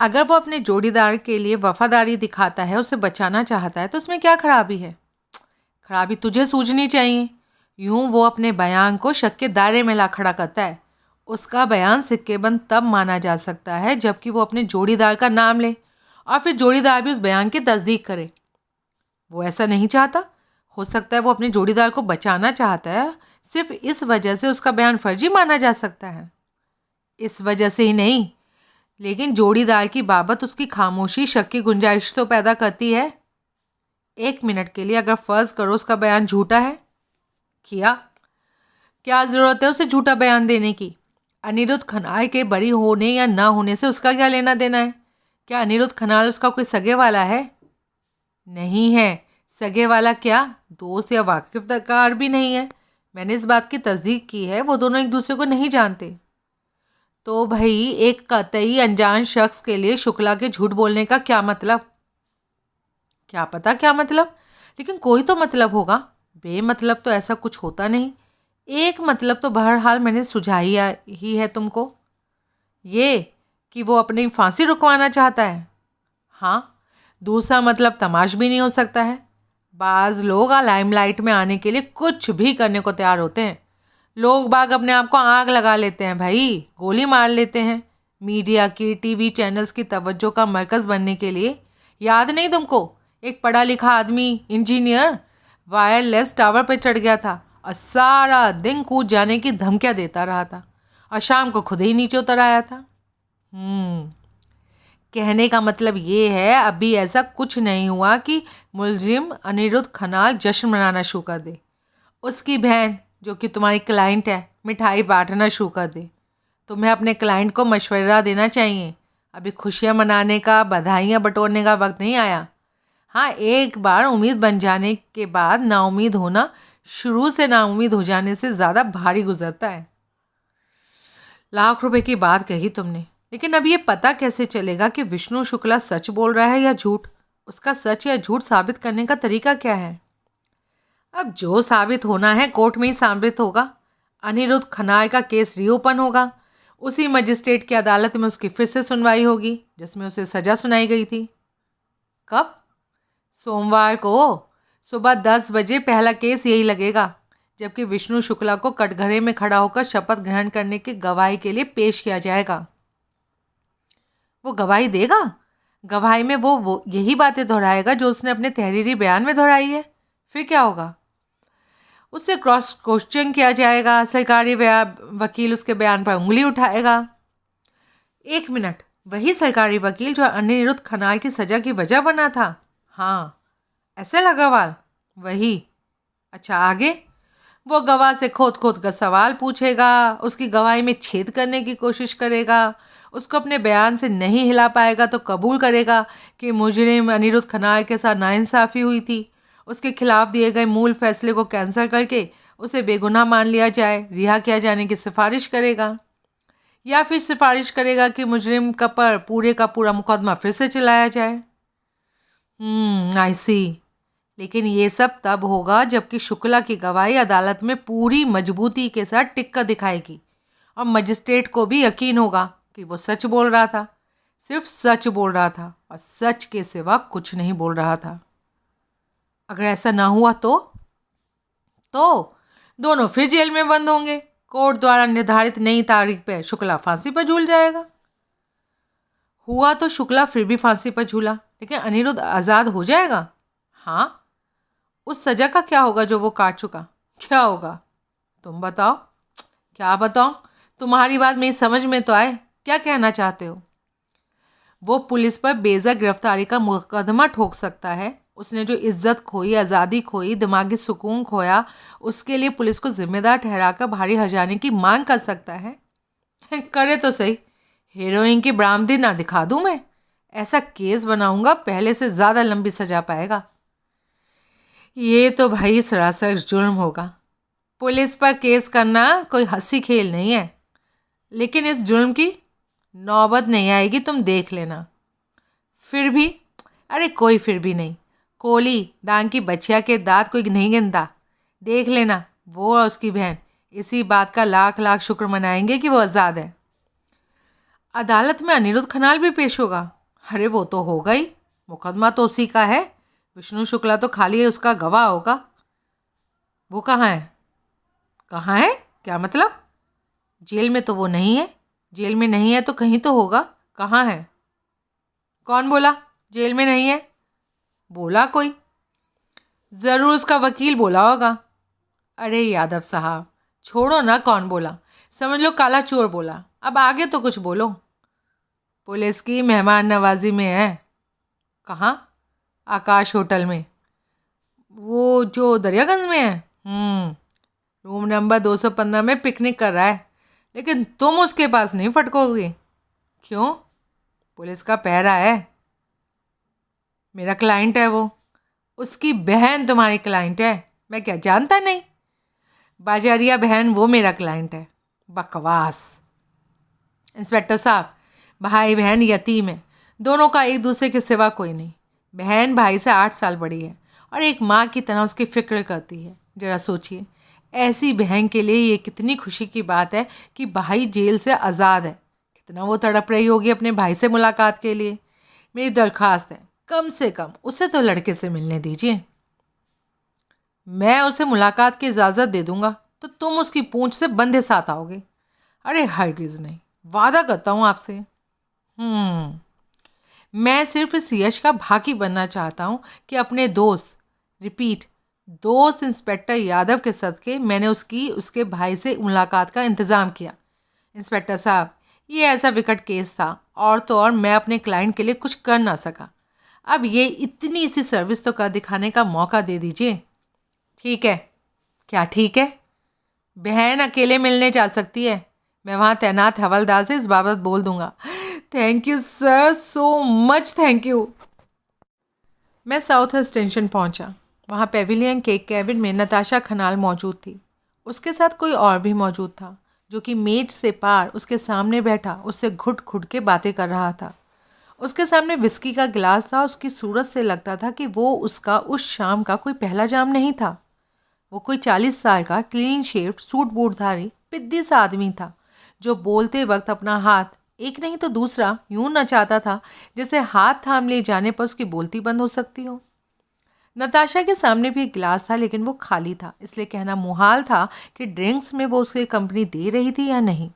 अगर वो अपने जोड़ीदार के लिए वफादारी दिखाता है, उसे बचाना चाहता है, तो उसमें क्या खराबी है? खराबी तुझे सूझनी चाहिए। यूं वो अपने बयान को शक के दायरे में ला खड़ा करता है। उसका बयान सिक्केबंद तब माना जा सकता है जबकि वो अपने जोड़ीदार का नाम ले और फिर जोड़ीदार भी उस बयान की तस्दीक करे। वो ऐसा नहीं चाहता। हो सकता है वो अपने जोड़ीदार को बचाना चाहता है, सिर्फ इस वजह से उसका बयान फर्जी माना जा सकता है। इस वजह से ही नहीं, लेकिन जोड़ीदार की बाबत उसकी खामोशी शक की गुंजाइश तो पैदा करती है। 1 मिनट के लिए अगर फ़र्ज़ करो उसका बयान झूठा है, किया, क्या ज़रूरत है उसे झूठा बयान देने की? अनिरुद्ध खन्नाल के बरी होने या ना होने से उसका क्या लेना देना है? क्या अनिरुद्ध खन्नाल उसका कोई सगे वाला है? नहीं है। सगे वाला क्या, दोस्त या वाकिफ़दार भी नहीं है। मैंने इस बात की तस्दीक की है, वो दोनों एक दूसरे को नहीं जानते। तो भाई एक कतई अनजान शख्स के लिए शुक्ला के झूठ बोलने का क्या मतलब? क्या पता क्या मतलब, लेकिन कोई तो मतलब होगा। बेमतलब तो ऐसा कुछ होता नहीं। एक मतलब तो बहरहाल मैंने सुझाया ही है तुमको, ये कि वो अपनी फांसी रुकवाना चाहता है। हाँ, दूसरा मतलब तमाश भी नहीं हो सकता है। बाज़ लोग लाइमलाइट में आने के लिए कुछ भी करने को तैयार होते हैं। लोग बाग अपने आप को आग लगा लेते हैं भाई, गोली मार लेते हैं मीडिया की, टीवी चैनल्स की तवज्जो का मरकज़ बनने के लिए। याद नहीं तुमको, एक पढ़ा लिखा आदमी इंजीनियर वायरलेस टावर पर चढ़ गया था और सारा दिन कूद जाने की धमकियाँ देता रहा था और शाम को खुद ही नीचे उतर आया था। कहने का मतलब ये है, अभी ऐसा कुछ नहीं हुआ कि मुलजिम अनिरुद्ध खन्नाल जश्न मनाना शुरू कर दे। उसकी बहन जो कि तुम्हारी क्लाइंट है, मिठाई बांटना शुरू कर दे। तुम्हें अपने क्लाइंट को मशवरा देना चाहिए। अभी खुशियाँ मनाने का, बधाइयाँ बटोरने का वक्त नहीं आया। हाँ, एक बार उम्मीद बन जाने के बाद नाउम्मीद होना शुरू से नाउम्मीद हो जाने से ज़्यादा भारी गुजरता है। ₹1,00,000 की बात कही तुमने, लेकिन अब ये पता कैसे चलेगा कि विष्णु शुक्ला सच बोल रहा है या झूठ? उसका सच या झूठ साबित करने का तरीका क्या है? अब जो साबित होना है कोर्ट में ही साबित होगा। अनिरुद्ध खन्नाल का केस रीओपन होगा। उसी मजिस्ट्रेट की अदालत में उसकी फिर से सुनवाई होगी जिसमें उसे सज़ा सुनाई गई थी। कब? सोमवार को सुबह 10 बजे पहला केस यही लगेगा, जबकि विष्णु शुक्ला को कटघरे में खड़ा होकर शपथ ग्रहण करने की गवाही के लिए पेश किया जाएगा। वो गवाही देगा। गवाही में वो यही बातें दोहराएगा जो उसने अपने तहरीरी बयान में दोहराई है। फिर क्या होगा? उससे क्रॉस क्वेश्चन किया जाएगा। सरकारी वकील उसके बयान पर उंगली उठाएगा। 1 मिनट, वही सरकारी वकील जो अनिरुद्ध खन्नाल की सज़ा की वजह बना था? हाँ, ऐसे लगावाल, वही। अच्छा, आगे? वो गवाह से खोद खोद कर सवाल पूछेगा, उसकी गवाही में छेद करने की कोशिश करेगा, उसको अपने बयान से नहीं हिला पाएगा तो कबूल करेगा कि मुजरिम अनिरुद्ध खन्नाल के साथ नाइंसाफ़ी हुई थी। उसके खिलाफ दिए गए मूल फैसले को कैंसिल करके उसे बेगुनाह मान लिया जाए, रिहा किया जाने की सिफारिश करेगा। या फिर सिफारिश करेगा कि मुजरिम का पर पूरे का पूरा मुकदमा फिर से चलाया जाए। आई सी। लेकिन ये सब तब होगा जबकि शुक्ला की गवाही अदालत में पूरी मजबूती के साथ टिक कर दिखाएगी और मजिस्ट्रेट को भी यकीन होगा कि वो सच बोल रहा था, सिर्फ सच बोल रहा था और सच के सिवा कुछ नहीं बोल रहा था। अगर ऐसा ना हुआ तो दोनों फिर जेल में बंद होंगे। कोर्ट द्वारा निर्धारित नई तारीख पर शुक्ला फांसी पर झूल जाएगा। हुआ तो शुक्ला फिर भी फांसी पर झूला, लेकिन अनिरुद्ध आज़ाद हो जाएगा। हाँ, उस सज़ा का क्या होगा जो वो काट चुका? क्या होगा? तुम बताओ। क्या बताओ? तुम्हारी बात मेरी समझ में तो आए। क्या कहना चाहते हो? वो पुलिस पर बेजा गिरफ्तारी का मुकदमा ठोक सकता है। उसने जो इज्जत खोई, आज़ादी खोई, दिमागी सुकून खोया, उसके लिए पुलिस को जिम्मेदार ठहराकर भारी हर्जाने की मांग कर सकता है। करे तो सही, हीरोइन की बरामदी ना दिखा दूं मैं। ऐसा केस बनाऊंगा पहले से ज़्यादा लंबी सजा पाएगा। ये तो भाई सरासर जुर्म होगा। पुलिस पर केस करना कोई हंसी खेल नहीं है, लेकिन इस जुर्म की नौबत नहीं आएगी, तुम देख लेना। फिर भी? अरे कोई फिर भी नहीं। कोली दान की बच्चिया के दांत कोई नहीं गिनता। देख लेना, वो और उसकी बहन इसी बात का लाख लाख शुक्र मनाएंगे कि वो आज़ाद है। अदालत में अनिरुद्ध खन्नाल भी पेश होगा? अरे वो तो होगा ही, मुकदमा तो उसी का है। विष्णु शुक्ला तो खाली है उसका गवाह होगा। वो कहाँ है? कहाँ है क्या मतलब? जेल में तो वो नहीं है। जेल में नहीं है तो कहीं तो होगा। कहाँ है? कौन बोला जेल में नहीं है? बोला कोई। ज़रूर उसका वकील बोला होगा। अरे यादव साहब छोड़ो ना, कौन बोला, समझ लो काला चोर बोला। अब आगे तो कुछ बोलो। पुलिस की मेहमान नवाजी में है। कहाँ? आकाश होटल में। वो जो दरियागंज में है? रूम नंबर 215 में पिकनिक कर रहा है। लेकिन तुम उसके पास नहीं फटकोगे। क्यों? पुलिस का पहरा है। मेरा क्लाइंट है वो। उसकी बहन तुम्हारी क्लाइंट है? मैं क्या जानता नहीं? बाजारिया बहन वो मेरा क्लाइंट है। बकवास। इंस्पेक्टर साहब, भाई बहन यतीम है, दोनों का एक दूसरे के सिवा कोई नहीं। बहन भाई से 8 साल बड़ी है और एक माँ की तरह उसकी फिक्र करती है। जरा सोचिए, ऐसी बहन के लिए ये कितनी खुशी की बात है कि भाई जेल से आज़ाद है। कितना वो तड़प रही होगी अपने भाई से मुलाकात के लिए। मेरी दरख्वास्त है, कम से कम उसे तो लड़के से मिलने दीजिए। मैं उसे मुलाकात की इजाज़त दे दूंगा तो तुम उसकी पूंछ से बंधे साथ आओगे। अरे हरगिज़ नहीं, वादा करता हूँ आपसे। मैं सिर्फ इस यश का भागी बनना चाहता हूँ कि अपने दोस्त, रिपीट, दोस्त इंस्पेक्टर यादव के सदके मैंने उसके भाई से मुलाकात का इंतज़ाम किया। इंस्पेक्टर साहब, ये ऐसा विकट केस था और तो और मैं अपने क्लाइंट के लिए कुछ कर ना सका। अब ये इतनी सी सर्विस तो कर दिखाने का मौका दे दीजिए। ठीक है। क्या ठीक है? बहन अकेले मिलने जा सकती है। मैं वहाँ तैनात हवलदार से इस बाबत बोल दूंगा। Thank you sir, so much thank you. मैं साउथ एक्सटेंशन पहुँचा। वहाँ पेविलियन केक कैबिन में नताशा खन्नाल मौजूद थी। उसके साथ कोई और भी मौजूद था जो कि मेज से पार उसके सामने बैठा उससे घुट घुट के बातें कर रहा था। उसके सामने विस्की का गिलास था। उसकी सूरत से लगता था कि वो उसका उस शाम का कोई पहला जाम नहीं था। वो कोई 40 साल का क्लीन शेव्ड सूट बूटधारी पिद्दी सा आदमी था जो बोलते वक्त अपना हाथ एक नहीं तो दूसरा यूं नचाता था जैसे हाथ थाम ले जाने पर उसकी बोलती बंद हो सकती हो। नताशा के सामने भी एक गिलास था लेकिन वो खाली था, इसलिए कहना मुहाल था कि ड्रिंक्स में वो उसकी कंपनी दे रही थी या नहीं।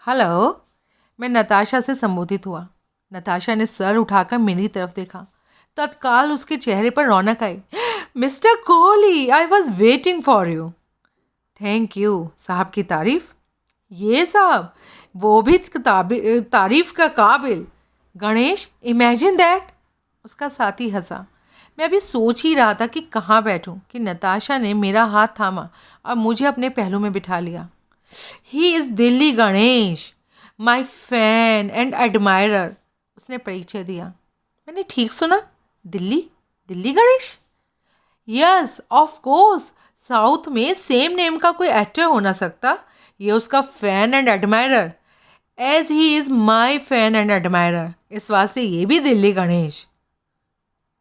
हेलो, मैं नताशा से संबोधित हुआ। नताशा ने सर उठाकर मेरी तरफ देखा। तत्काल उसके चेहरे पर रौनक आई। Mister Kohli, I was waiting for you. Thank you. साहब की तारीफ? ये साहब, वो भी तारीफ का काबिल। Ganesh, imagine that. उसका साथी हंसा। मैं अभी सोच ही रहा था कि कहाँ बैठूं कि नताशा ने मेरा हाथ थामा और मुझे अपने पहलू में बिठा लिया। He is Delhi Ganesh, my fan and admirer. उसने परिचय दिया। मैंने ठीक सुना? Delhi? Delhi Ganesh? Yes of course. South में सेम नेम का कोई एक्टर हो ना सकता। ये उसका fan and admirer, as he is my fan and admirer, इस वास्ते ये भी दिल्ली गणेश।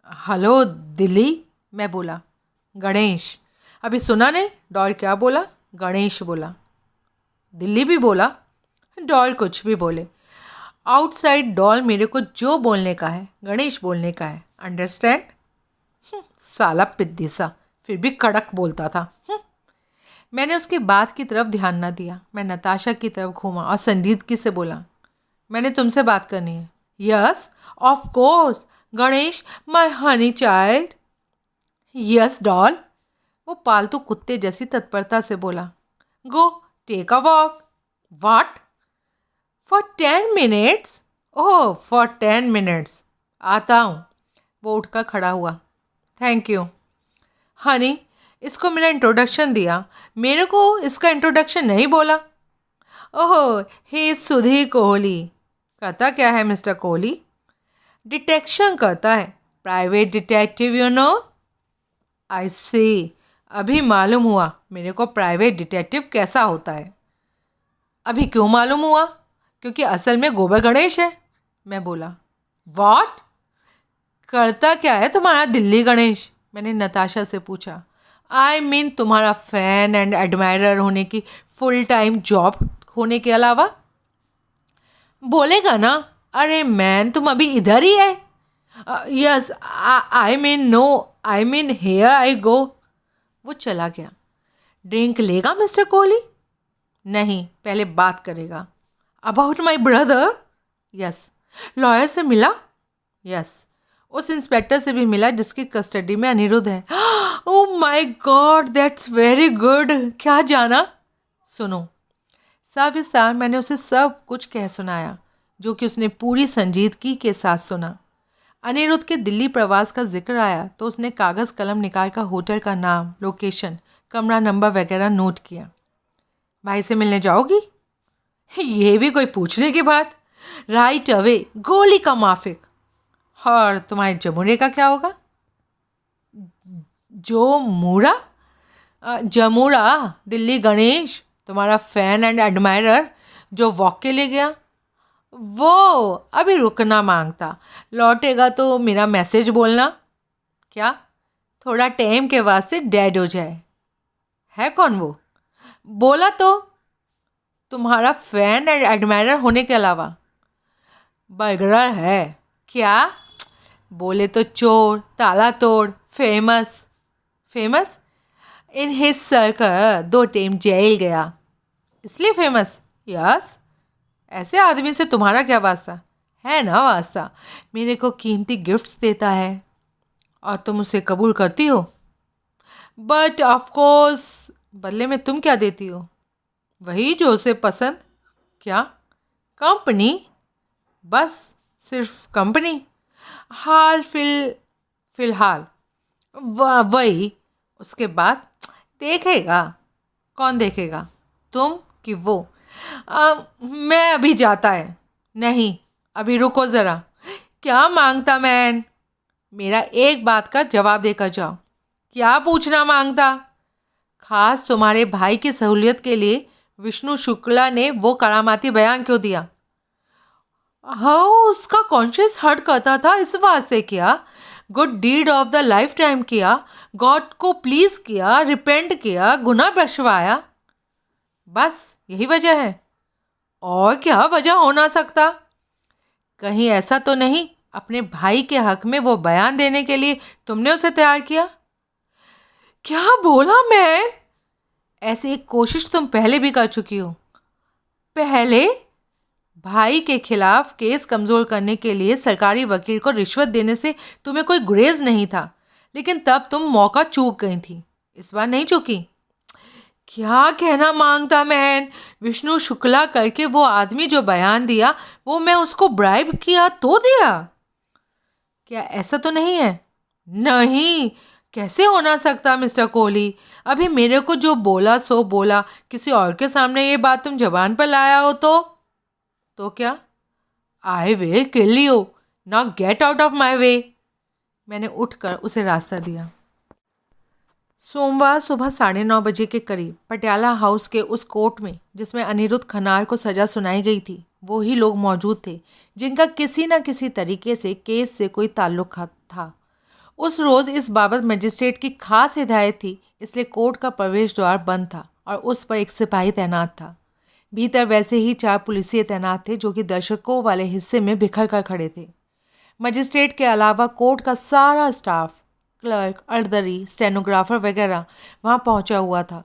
हेलो दिल्ली, मैं बोला। गणेश, अभी सुना ने डॉल क्या बोला? गणेश बोला। दिल्ली भी बोला। डॉल कुछ भी बोले, आउटसाइड डॉल मेरे को जो बोलने का है गणेश बोलने का है। अंडरस्टैंड? साला पिद्दी सा, फिर भी कड़क बोलता था। मैंने उसकी बात की तरफ ध्यान न दिया। मैं नताशा की तरफ घूमा और संजीदगी से बोला, मैंने तुमसे बात करनी है। Yes of course Ganesh, my honey child. Yes doll, वो पालतू कुत्ते जैसी तत्परता से बोला। Go take a walk. What? For 10 minutes? Oh, for 10 minutes. आता हूँ। वो उठकर खड़ा हुआ। Thank you. हनी, इसको मेरा इंट्रोडक्शन दिया, मेरे को इसका इंट्रोडक्शन नहीं बोला। ओह, हे सुधीर कोहली। करता क्या है मिस्टर कोहली? डिटेक्शन करता है, प्राइवेट डिटेक्टिव यू नो। आई सी, अभी मालूम हुआ मेरे को प्राइवेट डिटेक्टिव कैसा होता है। अभी क्यों मालूम हुआ? क्योंकि असल में गोबर गणेश है। मैं बोला। व्हाट? करता क्या है तुम्हारा दिल्ली गणेश? मैंने नताशा से पूछा। आई मीन तुम्हारा फैन एंड एडमायरर होने की फुल टाइम जॉब होने के अलावा। बोलेगा ना, अरे मैन तुम अभी इधर ही है। Yes, I mean no, I mean here I go. वो चला गया। ड्रिंक लेगा मिस्टर कोहली? नहीं, पहले बात करेगा। About my brother? Yes. Lawyer से मिला? यस। उस इंस्पेक्टर से भी मिला जिसकी कस्टडी में अनिरुद्ध है। Oh my God, that's very good. क्या जाना? सुनो। सविस्तार मैंने उसे सब कुछ कह सुनाया, जो कि उसने पूरी संजीदगी के साथ सुना। अनिरुद्ध के दिल्ली प्रवास का जिक्र आया तो उसने कागज़ कलम निकाल कर होटल का नाम, लोकेशन, कमरा नंबर वगैरह नोट किया। भाई से मिलने जाओगी? ये भी कोई पूछने की बात। राइट अवे, गोली का माफिक। और तुम्हारे जमुरे का क्या होगा? जो मूरा? जमूरा, दिल्ली गणेश, तुम्हारा फैन एंड एडमायरर जो वॉक के लिए गया। वो अभी रुकना मांगता, लौटेगा तो मेरा मैसेज बोलना। क्या? थोड़ा टाइम के वास्ते डेड हो जाए। है कौन वो? बोला तो, तुम्हारा फैन एंड एडमायरर होने के अलावा। बरगरा है क्या? बोले तो चोर, ताला तोड़, famous. Famous? In his circle 2 time jail गया, इसलिए फेमस। यस। ऐसे आदमी से तुम्हारा क्या वास्ता? है ना वास्ता, मेरे को कीमती गिफ्ट्स देता है और तुम उसे कबूल करती हो। बट ऑफ कोर्स, बदले में तुम क्या देती हो? वही जो उसे पसंद। क्या? कंपनी? बस सिर्फ कंपनी? फिलहाल वही। उसके बाद देखेगा। कौन देखेगा, तुम कि वो? मैं अभी जाता है। नहीं, अभी रुको ज़रा। क्या मांगता मैन? मेरा एक बात का जवाब देकर जाओ। क्या पूछना मांगता? खास तुम्हारे भाई की सहूलियत के लिए विष्णु शुक्ला ने वो करामाती बयान क्यों दिया? हाँ, उसका कॉन्शियस हर्ट करता था, इस वास्ते किया। Good deed of the lifetime किया, गॉड को प्लीज किया, रिपेंट किया, गुनाह बख्शवाया। बस यही वजह है। और क्या वजह हो ना सकता? कहीं ऐसा तो नहीं अपने भाई के हक में वो बयान देने के लिए तुमने उसे तैयार किया? क्या बोला मैं? ऐसी एक कोशिश तुम पहले भी कर चुकी हो। पहले? भाई के खिलाफ केस कमज़ोर करने के लिए सरकारी वकील को रिश्वत देने से तुम्हें कोई गुरेज नहीं था, लेकिन तब तुम मौका चूक गई थी। इस बार नहीं चूकी। क्या कहना मांगता मैन? विष्णु शुक्ला करके वो आदमी जो बयान दिया, वो मैं उसको ब्राइब किया तो दिया? क्या ऐसा तो नहीं है? नहीं, कैसे होना सकता मिस्टर कोहली? अभी मेरे को जो बोला सो बोला, किसी और के सामने ये बात तुम जबान पर लाया हो तो क्या? I will kill you, now get out of my way. मैंने उठकर उसे रास्ता दिया। सोमवार सुबह 9:30 बजे के करीब पटियाला हाउस के उस कोर्ट में जिसमें अनिरुद्ध खन्नाल को सजा सुनाई गई थी, वो ही लोग मौजूद थे जिनका किसी न किसी तरीके से केस से कोई ताल्लुक था। उस रोज़ इस बाबत मजिस्ट्रेट की खास हिदायत थी, इसलिए कोर्ट का प्रवेश द्वार बंद था और उस पर एक सिपाही तैनात था। भीतर वैसे ही 4 पुलिसिए तैनात थे जो कि दर्शकों वाले हिस्से में बिखर कर खड़े थे। मजिस्ट्रेट के अलावा कोर्ट का सारा स्टाफ, क्लर्क, अर्दरी, स्टेनोग्राफर वगैरह वहाँ पहुँचा हुआ था।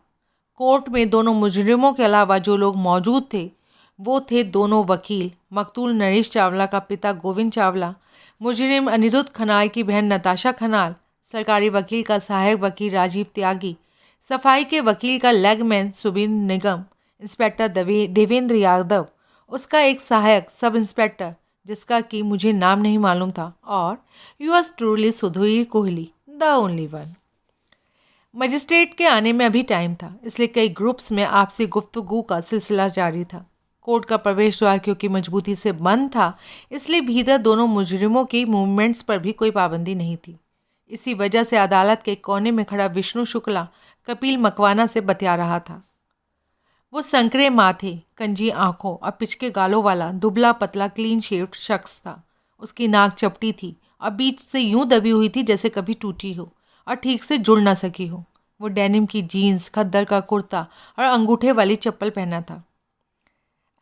कोर्ट में दोनों मुजरिमों के अलावा जो लोग मौजूद थे वो थे दोनों वकील, मकतूल नरेश चावला का पिता गोविंद चावला, मुजरिम अनिरुद्ध खन्नाल की बहन नताशा खन्नाल, सरकारी वकील का सहायक वकील राजीव त्यागी, सफाई के वकील का लेगमैन सुबीन निगम, इंस्पेक्टर देवेंद्र यादव, उसका एक सहायक सब इंस्पेक्टर जिसका कि मुझे नाम नहीं मालूम था, और US truly Sudhir Kohli, the only one. Magistrate के आने में अभी टाइम था, इसलिए कई ग्रुप्स में आपसी गुफ्तगू का सिलसिला जारी था। कोर्ट का प्रवेश द्वार क्योंकि मजबूती से बंद था, इसलिए भीतर दोनों मुजरिमों की मूवमेंट्स पर भी कोई पाबंदी नहीं थी। इसी वजह से अदालत के कोने में खड़ा विष्णु शुक्ला कपिल मकवाना से बतिया रहा था। वो संकरे माथे, कंजी आंखों और पिचके गालों वाला दुबला पतला क्लीन शेव्ड शख्स था। उसकी नाक चपटी थी और बीच से यूं दबी हुई थी जैसे कभी टूटी हो और ठीक से जुड़ ना सकी हो। वो डेनिम की जीन्स, खद्दर का कुर्ता और अंगूठे वाली चप्पल पहना था।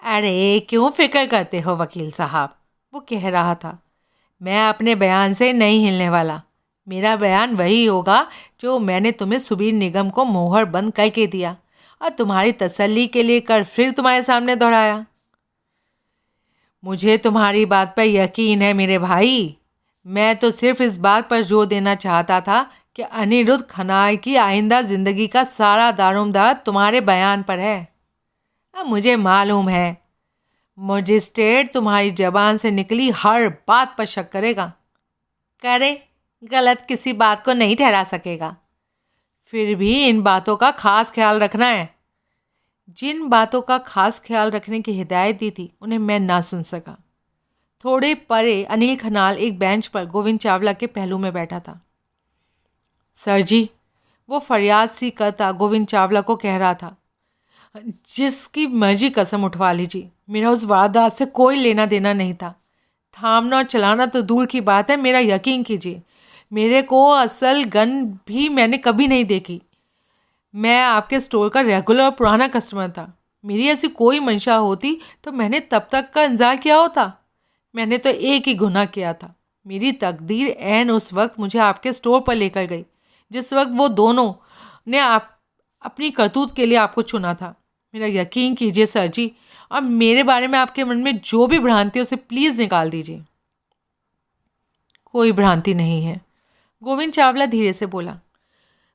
अरे क्यों फिक्र करते हो वकील साहब, वो कह रहा था। मैं अपने बयान से नहीं हिलने वाला। मेरा बयान वही होगा जो मैंने तुम्हें सुबीर निगम को मोहर बंद करके दिया और तुम्हारी तसल्ली के लिए कर फिर तुम्हारे सामने दोहराया। मुझे तुम्हारी बात पर यकीन है मेरे भाई। मैं तो सिर्फ इस बात पर जोर देना चाहता था कि अनिरुद्ध खन्ना की आइंदा ज़िंदगी का सारा दारोमदार तुम्हारे बयान पर है। अब मुझे मालूम है मजिस्ट्रेट तुम्हारी जबान से निकली हर बात पर शक करेगा। करे, गलत किसी बात को नहीं ठहरा सकेगा। फिर भी इन बातों का खास ख्याल रखना है। जिन बातों का खास ख्याल रखने की हिदायत दी थी उन्हें मैं ना सुन सका। थोड़े परे अनिल खन्नाल एक बेंच पर गोविंद चावला के पहलू में बैठा था। सर जी, वो फरियाद सी करता गोविंद चावला को कह रहा था, जिसकी मर्जी कसम उठवा लीजिए, मेरा उस वारदात से कोई लेना देना नहीं था। थामना और चलाना तो दूर की बात है, मेरा यकीन कीजिए। मेरे को असल गन भी मैंने कभी नहीं देखी। मैं आपके स्टोर का रेगुलर और पुराना कस्टमर था। मेरी ऐसी कोई मंशा होती तो मैंने तब तक का इंतजार किया होता। मैंने तो एक ही गुनाह किया था। मेरी तकदीर ऐन उस वक्त मुझे आपके स्टोर पर लेकर गई जिस वक्त वो दोनों ने अपनी करतूत के लिए आपको चुना था। मेरा यकीन कीजिए सर जी, अब मेरे बारे में आपके मन में जो भी भ्रांति है उसे प्लीज़ निकाल दीजिए। कोई भ्रांति नहीं है, गोविंद चावला धीरे से बोला।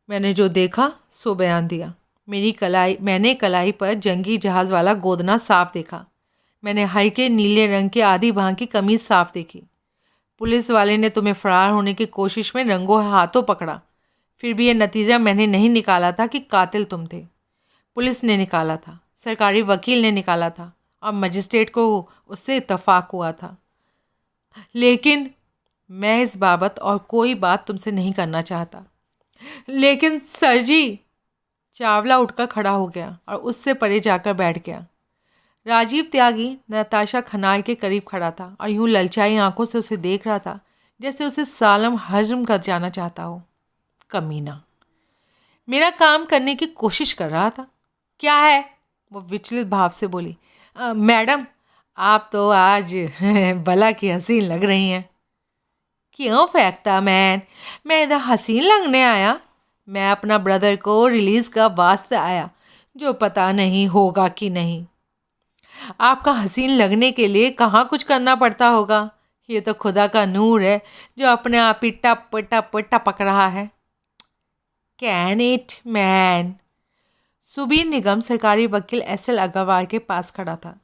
मैंने जो देखा सो बयान दिया। मैंने कलाई पर जंगी जहाज़ वाला गोदना साफ देखा। मैंने हल्के नीले रंग के आधी भांग की कमीज साफ देखी। पुलिस वाले ने तुम्हें फरार होने की कोशिश में रंगों हाथों पकड़ा। फिर भी यह नतीजा मैंने नहीं निकाला था कि कातिल तुम थे। पुलिस ने निकाला था, सरकारी वकील ने निकाला था और मजिस्ट्रेट को उससे इत्तफाक हुआ था। लेकिन मैं इस बाबत और कोई बात तुमसे नहीं करना चाहता। लेकिन सर जी, चावला उठकर खड़ा हो गया और उससे परे जाकर बैठ गया। राजीव त्यागी नताशा खन्नाल के करीब खड़ा था और यूं ललचाई आंखों से उसे देख रहा था जैसे उसे सालम हजम कर जाना चाहता हो। कमीना मेरा काम करने की कोशिश कर रहा था। क्या है? वो विचलित भाव से बोली। मैडम, आप तो आज भला की हसीन लग रही हैं। क्यों फेंकता मैन? मैं इधर हसीन लगने आया? मैं अपना ब्रदर को रिलीज़ का वास्ते आया, जो पता नहीं होगा कि नहीं। आपका हसीन लगने के लिए कहाँ कुछ करना पड़ता होगा। ये तो खुदा का नूर है जो अपने आप ही टप टप टपक रहा है। Can it man? Subir Nigam सरकारी वकील एसएल अग्रवाल के पास खड़ा था।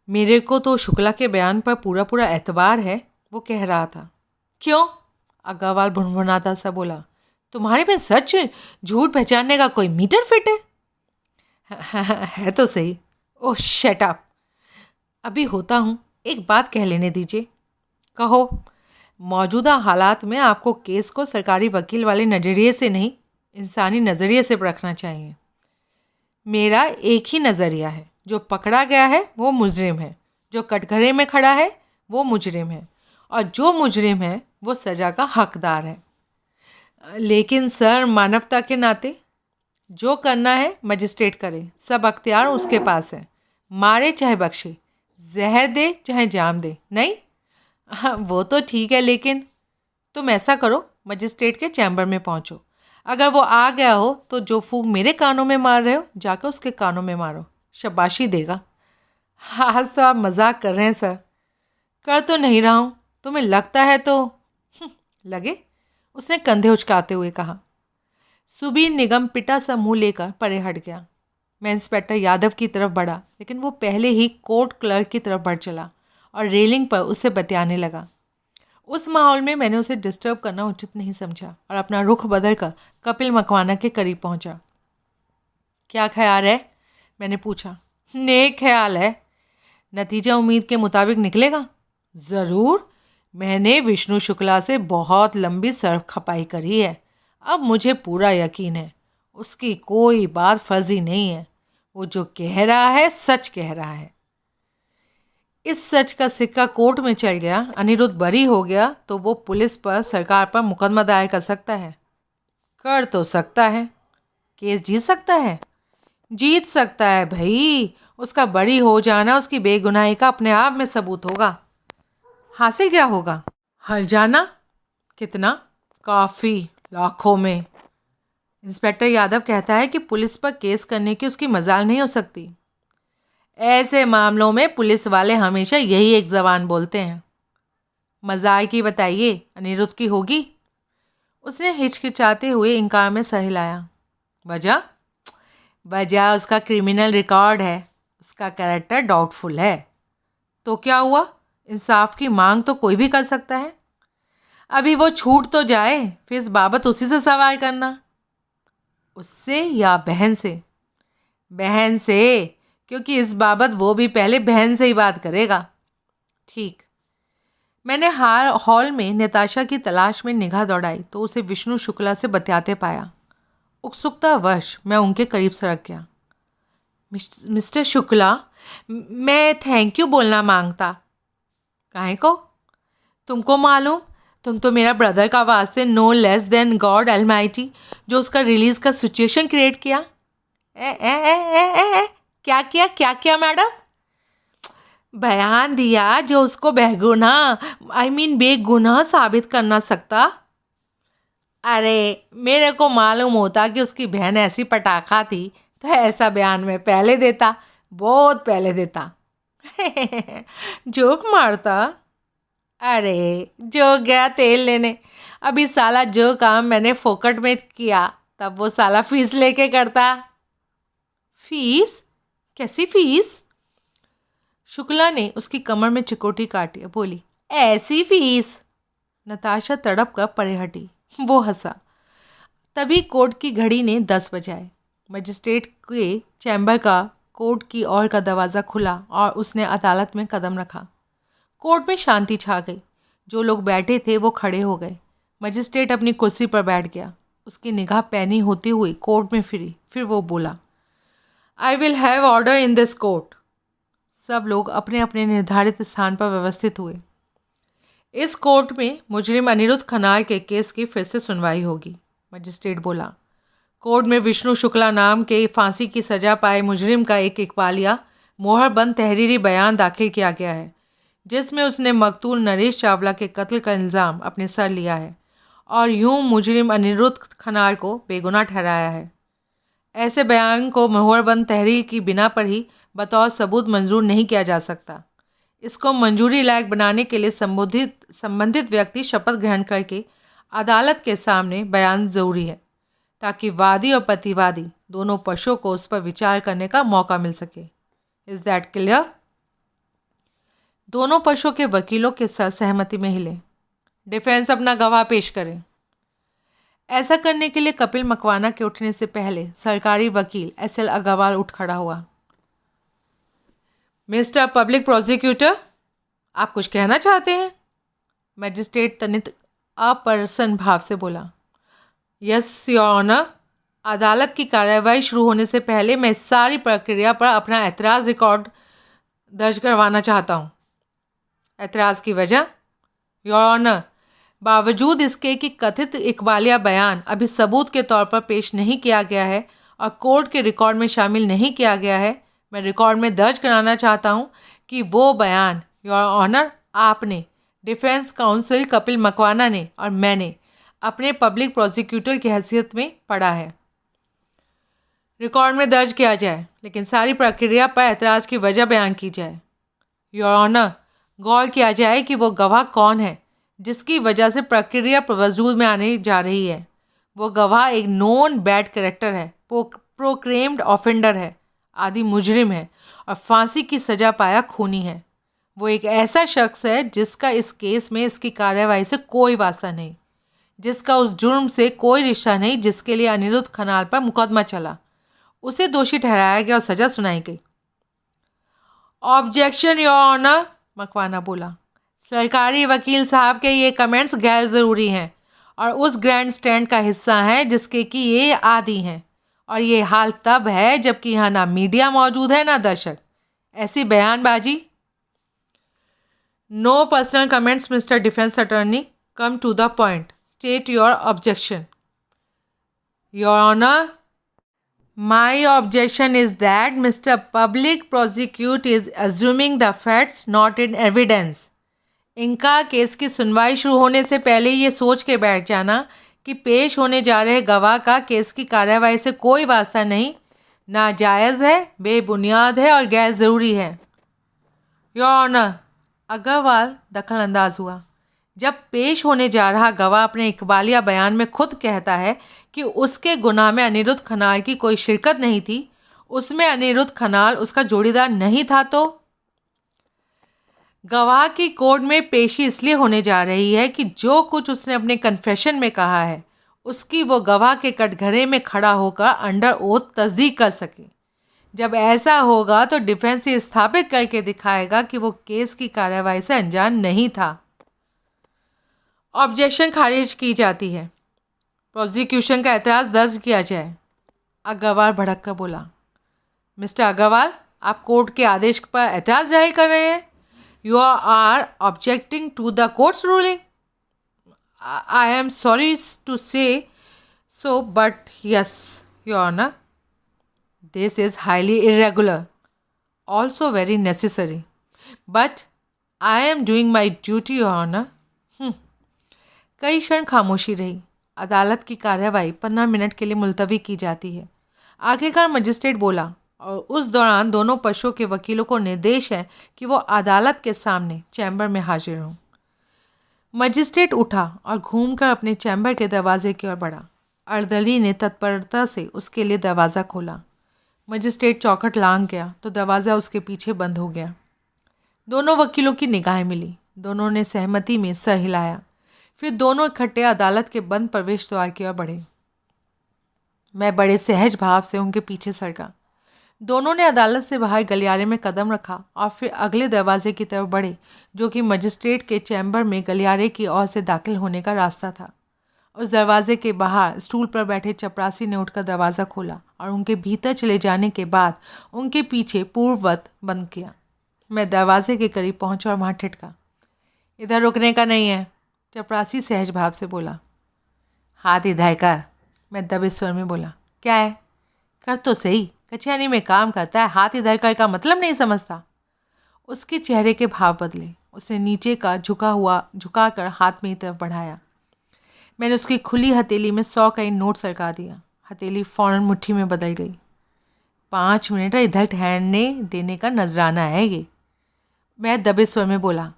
मेरे को तो शुक्ला के बयान पर पूरा पूरा एतबार है, वो कह रहा था। क्यों? अग्रवाल भुनभुनाता सा बोला। तुम्हारे में सच झूठ पहचानने का कोई मीटर फिट है? है तो सही। ओह शट अप, अभी होता हूँ, एक बात कह लेने दीजिए। कहो। मौजूदा हालात में आपको केस को सरकारी वकील वाले नज़रिए से नहीं, इंसानी नज़रिए से रखना चाहिए। मेरा एक ही नज़रिया है, जो पकड़ा गया है वो मुजरिम है, जो कटघरे में खड़ा है वो मुजरिम है, और जो मुजरिम है वो सज़ा का हकदार है। लेकिन सर, मानवता के नाते जो करना है मजिस्ट्रेट करे, सब अख्तियार उसके पास है। मारे चाहे बख्शे, जहर दे चाहे जाम दे। नहीं? हाँ, वो तो ठीक है, लेकिन तुम ऐसा करो, मजिस्ट्रेट के चैम्बर में पहुंचो। अगर वो आ गया हो तो जो फूंक मेरे कानों में मार रहे हो जाकर उसके कानों में मारो, शाबाशी देगा। आज तो आप मजाक कर रहे हैं सर। कर तो नहीं रहा हूँ, तुम्हें लगता है तो लगे, उसने कंधे उचकाते हुए कहा। सुबीर निगम पिटा सा मुंह लेकर परे हट गया। मैं इंस्पेक्टर यादव की तरफ बढ़ा, लेकिन वो पहले ही कोर्ट क्लर्क की तरफ बढ़ चला और रेलिंग पर उससे बतियाने लगा। उस माहौल में मैंने उसे डिस्टर्ब करना उचित नहीं समझा और अपना रुख बदलकर कपिल मकवाना के करीब पहुंचा। क्या ख्याल है? मैंने पूछा। नेक ख्याल है। नतीजा उम्मीद के मुताबिक निकलेगा? ज़रूर। मैंने विष्णु शुक्ला से बहुत लंबी सर खपाई करी है। अब मुझे पूरा यकीन है उसकी कोई बात फर्जी नहीं है। वो जो कह रहा है सच कह रहा है। इस सच का सिक्का कोर्ट में चल गया, अनिरुद्ध बरी हो गया, तो वो पुलिस पर, सरकार पर मुकदमा दायर कर सकता है। कर तो सकता है। केस जीत सकता है। जीत सकता है भाई, उसका बरी हो जाना उसकी बेगुनाही का अपने आप में सबूत होगा। हासिल क्या होगा? हर्जाना। कितना? काफ़ी, लाखों में। इंस्पेक्टर यादव कहता है कि पुलिस पर केस करने की उसकी मजाल नहीं हो सकती। ऐसे मामलों में पुलिस वाले हमेशा यही एक जबान बोलते हैं। मजाल की बताइए, अनिरुद्ध की होगी? उसने हिचकिचाते हुए इनकार में सर हिलाया। वजह? वजह उसका क्रिमिनल रिकॉर्ड है, उसका कैरेक्टर डाउटफुल है। तो क्या हुआ? इंसाफ की मांग तो कोई भी कर सकता है। अभी वो छूट तो जाए, फिर इस बाबत उसी से सवाल करना। उससे या बहन से? बहन से, क्योंकि इस बाबत वो भी पहले बहन से ही बात करेगा। ठीक। मैंने हॉल में नताशा की तलाश में निगाह दौड़ाई तो उसे विष्णु शुक्ला से बतियाते पाया। उत्सुकतावश मैं उनके करीब सरक गया। मिस्टर शुक्ला, मैं थैंक यू बोलना मांगता। काहे को? तुमको मालूम, तुम तो मेरा ब्रदर का वास्ते no less than god almighty जो उसका रिलीज का सिचुएशन क्रिएट किया। क्या किया? क्या किया मैडम? बयान दिया जो उसको बेगुनाह साबित करना सकता। अरे मेरे को मालूम होता कि उसकी बहन ऐसी पटाखा थी तो ऐसा बयान मैं पहले देता, बहुत पहले देता। जोक मारता। अरे जो गया तेल लेने, अभी साला जो काम मैंने फोकट में किया तब वो साला फीस लेके करता। फीस? कैसी फीस? शुक्ला ने उसकी कमर में चिकोटी काटी, बोली, ऐसी फीस। नताशा तड़प कर परे हटी। वो हंसा। तभी कोर्ट की घड़ी ने 10 बजाए। मजिस्ट्रेट के चैम्बर का कोर्ट की ओर का दरवाज़ा खुला और उसने अदालत में कदम रखा। कोर्ट में शांति छा गई। जो लोग बैठे थे वो खड़े हो गए। मजिस्ट्रेट अपनी कुर्सी पर बैठ गया। उसकी निगाह पैनी होती हुई कोर्ट में फिरी। फिर वो बोला, I will have order in this court. सब लोग अपने अपने निर्धारित स्थान पर व्यवस्थित हुए। इस कोर्ट में मुजरिम अनिरुद्ध खनाल के केस की फिर से सुनवाई होगी। मजिस्ट्रेट बोला, कोर्ट में विष्णु शुक्ला नाम के फांसी की सजा पाए मुजरिम का एक इकबालिया मोहरबंद तहरीरी बयान दाखिल किया गया है, जिसमें उसने मकतूल नरेश चावला के कत्ल का इल्ज़ाम अपने सर लिया है और यूं मुजरिम अनिरुद्ध खनाल को बेगुनाह ठहराया है। ऐसे बयान को मोहरबंद तहरीर की बिना पर ही बतौर सबूत मंजूर नहीं किया जा सकता। इसको मंजूरी लायक बनाने के लिए संबंधित व्यक्ति शपथ ग्रहण करके अदालत के सामने बयान ज़रूरी है, ताकि वादी और प्रतिवादी दोनों पक्षों को उस पर विचार करने का मौका मिल सके। Is that clear? दोनों पक्षों के वकीलों के सर सहमति में हिले। डिफेंस अपना गवाह पेश करें। ऐसा करने के लिए कपिल मकवाना के उठने से पहले सरकारी वकील एस.एल. अग्रवाल उठ खड़ा हुआ। मिस्टर पब्लिक प्रोसिक्यूटर, आप कुछ कहना चाहते हैं? मजिस्ट्रेट तनित अप्रसन्न भाव से बोला। यस योर ऑनर, अदालत की कार्रवाई शुरू होने से पहले मैं इस सारी प्रक्रिया पर अपना ऐतराज़ रिकॉर्ड दर्ज करवाना चाहता हूँ। ऐतराज़ की वजह? योर ऑनर, बावजूद इसके कि कथित इकबालिया बयान अभी सबूत के तौर पर पेश नहीं किया गया है और कोर्ट के रिकॉर्ड में शामिल नहीं किया गया है, मैं रिकॉर्ड में दर्ज कराना चाहता हूं कि वो बयान योर ऑनर आपने, डिफेंस काउंसिल कपिल मकवाना ने और मैंने अपने पब्लिक प्रोसिक्यूटर की हैसियत में पढ़ा है। रिकॉर्ड में दर्ज किया जाए, लेकिन सारी प्रक्रिया पर ऐतराज़ की वजह बयान की जाए। योर ऑनर, गौर किया जाए कि वो गवाह कौन है जिसकी वजह से प्रक्रिया वजूद में आने जा रही है। वो गवाह एक नोन बैड कैरेक्टर है, प्रोक्लेम्ड ऑफेंडर है, आदि मुजरिम है और फांसी की सज़ा पाया खूनी है। वो एक ऐसा शख्स है जिसका इस केस में इसकी कार्रवाई से कोई वास्ता नहीं, जिसका उस जुर्म से कोई रिश्ता नहीं जिसके लिए अनिरुद्ध खनाल पर मुकदमा चला। उसे दोषी ठहराया गया और सज़ा सुनाई गई। ऑब्जेक्शन योर ऑनर, मकवाना बोला। सरकारी वकील साहब के ये कमेंट्स गैर ज़रूरी हैं और उस ग्रैंड स्टैंड का हिस्सा हैं जिसके कि ये आदी हैं, और ये हाल तब है जबकि यहाँ ना मीडिया मौजूद है ना दर्शक। ऐसी बयानबाजी। No personal comments mister defence attorney, come to the point, state your objection. Your honour, my objection is that mister public prosecute is assuming the facts not in evidence. इनका केस की सुनवाई शुरू होने से पहले ये सोच के बैठ जाना कि पेश होने जा रहे गवाह का केस की कार्यवाही से कोई वास्ता नहीं, नाजायज़ है, बेबुनियाद है और गैर ज़रूरी है। योर ऑनर, अग्रवाल दखल अंदाज हुआ। जब पेश होने जा रहा गवाह अपने इकबालिया बयान में खुद कहता है कि उसके गुनाह में अनिरुद्ध खनाल की कोई शिरकत नहीं थी, उसमें अनिरुद्ध खनाल उसका जोड़ीदार नहीं था, तो गवाह की कोर्ट में पेशी इसलिए होने जा रही है कि जो कुछ उसने अपने कन्फेशन में कहा है उसकी वो गवाह के कटघरे में खड़ा होकर अंडर ओथ तस्दीक कर सके। जब ऐसा होगा तो डिफेंस ये स्थापित करके दिखाएगा कि वो केस की कार्यवाही से अनजान नहीं था। ऑब्जेक्शन खारिज की जाती है। प्रोसिक्यूशन का एतराज़ दर्ज किया जाए। अग्रवाल भड़क कर बोला। मिस्टर अग्रवाल, आप कोर्ट के आदेश पर एतराज़ जाहिर कर रहे हैं। You are objecting to the court's ruling. I am sorry to say so, but yes your honour, this is highly irregular, also very necessary, but I am doing my duty your honour. कई क्षण खामोशी रही। अदालत की कार्यवाही 15 minute के लिए मुलतवी की जाती है। आखिरकार मजिस्ट्रेट बोला और उस दौरान दोनों पक्षों के वकीलों को निर्देश है कि वो अदालत के सामने चैम्बर में हाजिर हों। मजिस्ट्रेट उठा और घूमकर अपने चैम्बर के दरवाजे की ओर बढ़ा। अर्दली ने तत्परता से उसके लिए दरवाज़ा खोला। मजिस्ट्रेट चौखट लांघ गया तो दरवाज़ा उसके पीछे बंद हो गया। दोनों वकीलों की निगाहें मिली। दोनों ने सहमति में सर हिलाया। फिर दोनों इकट्ठे अदालत के बंद प्रवेश द्वार की ओर बढ़े। मैं बड़े सहज भाव से उनके पीछे सरका। दोनों ने अदालत से बाहर गलियारे में कदम रखा और फिर अगले दरवाजे की तरफ बढ़े, जो कि मजिस्ट्रेट के चैम्बर में गलियारे की ओर से दाखिल होने का रास्ता था। उस दरवाजे के बाहर स्टूल पर बैठे चपरासी ने उठकर दरवाज़ा खोला और उनके भीतर चले जाने के बाद उनके पीछे पूर्ववत बंद किया। मैं दरवाजे के करीब पहुंचा और वहाँ ठिठका। इधर रुकने का नहीं है, चपरासी सहज भाव से बोला। हाथ इधर कर, मैं दबे स्वर में बोला। क्या है? कर तो सही, कचहरी में काम करता है, हाथ इधर कर का मतलब नहीं समझता। उसके चेहरे के भाव बदले। उसने नीचे का झुकाकर हाथ में ही तरफ बढ़ाया। मैंने उसकी खुली हथेली में 100 का नोट सरका दिया। हथेली फ़ौरन मुट्ठी में बदल गई। 5 मिनट इधर ठहरने देने का नजराना है ये, मैं दबे स्वर में बोला।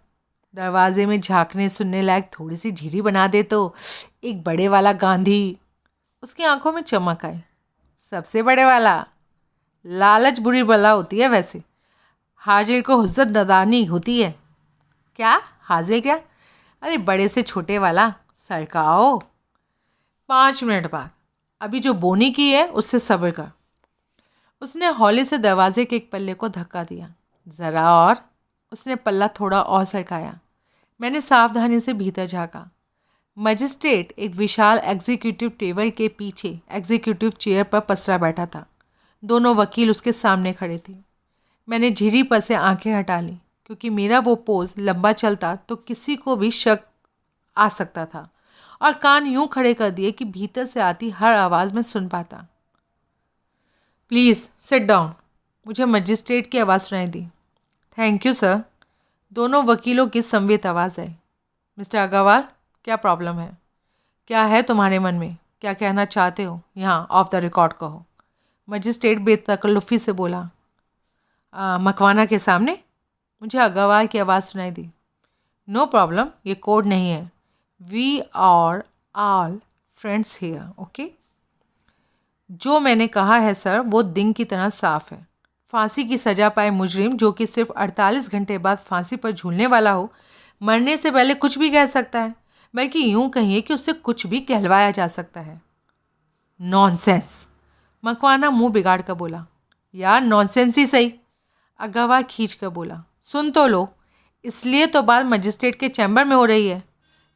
दरवाजे में झांकने सुनने लायक थोड़ी सी झिरी बना दे तो एक बड़े वाला गांधी। उसकी आंखों में चमक आई। सबसे बड़े वाला? लालच बुरी बला होती है वैसे, हाजिर को हुज्जत नदानी होती है। क्या हाजिर क्या? अरे बड़े से छोटे वाला, सरकाओ। 5 मिनट बाद, अभी जो बोनी की है उससे सब्र कर। उसने हौले से दरवाजे के एक पल्ले को धक्का दिया। ज़रा और। उसने पल्ला थोड़ा और सरकाया। मैंने सावधानी से भीतर झाँका। मजिस्ट्रेट एक विशाल एग्जीक्यूटिव टेबल के पीछे एग्जीक्यूटिव चेयर पर पसरा बैठा था। दोनों वकील उसके सामने खड़े थे। मैंने झिरी पर से आंखें हटा ली, क्योंकि मेरा वो पोज लंबा चलता तो किसी को भी शक आ सकता था, और कान यूं खड़े कर दिए कि भीतर से आती हर आवाज़ में सुन पाता। प्लीज़ सिट डाउन, मुझे मजिस्ट्रेट की आवाज़ सुनाई दी। थैंक यू सर, दोनों वकीलों की संवेद आवाज़ आई। मिस्टर अग्रवाल, क्या प्रॉब्लम है? क्या है तुम्हारे मन में? क्या कहना चाहते हो? यहाँ ऑफ द रिकॉर्ड कहो। मजिस्ट्रेट बेतकल्लुफ़ी से बोला। मकवाना के सामने? मुझे अग्रवाल की आवाज़ सुनाई दी। नो प्रॉब्लम, ये कोर्ट नहीं है। We are all friends here, okay? जो मैंने कहा है सर वो दिन की तरह साफ है। फांसी की सज़ा पाए मुजरिम, जो कि सिर्फ 48 घंटे बाद फांसी पर झूलने वाला हो, मरने से पहले कुछ भी कह सकता है, बल्कि यूं कहिए कि उससे कुछ भी कहलवाया जा सकता है। नॉनसेंस, मकवाना मुंह बिगाड़ कर बोला। यार नॉनसेंस ही सही, अग्रवाल खींच कर बोला। सुन तो लो, इसलिए तो बात मजिस्ट्रेट के चैम्बर में हो रही है।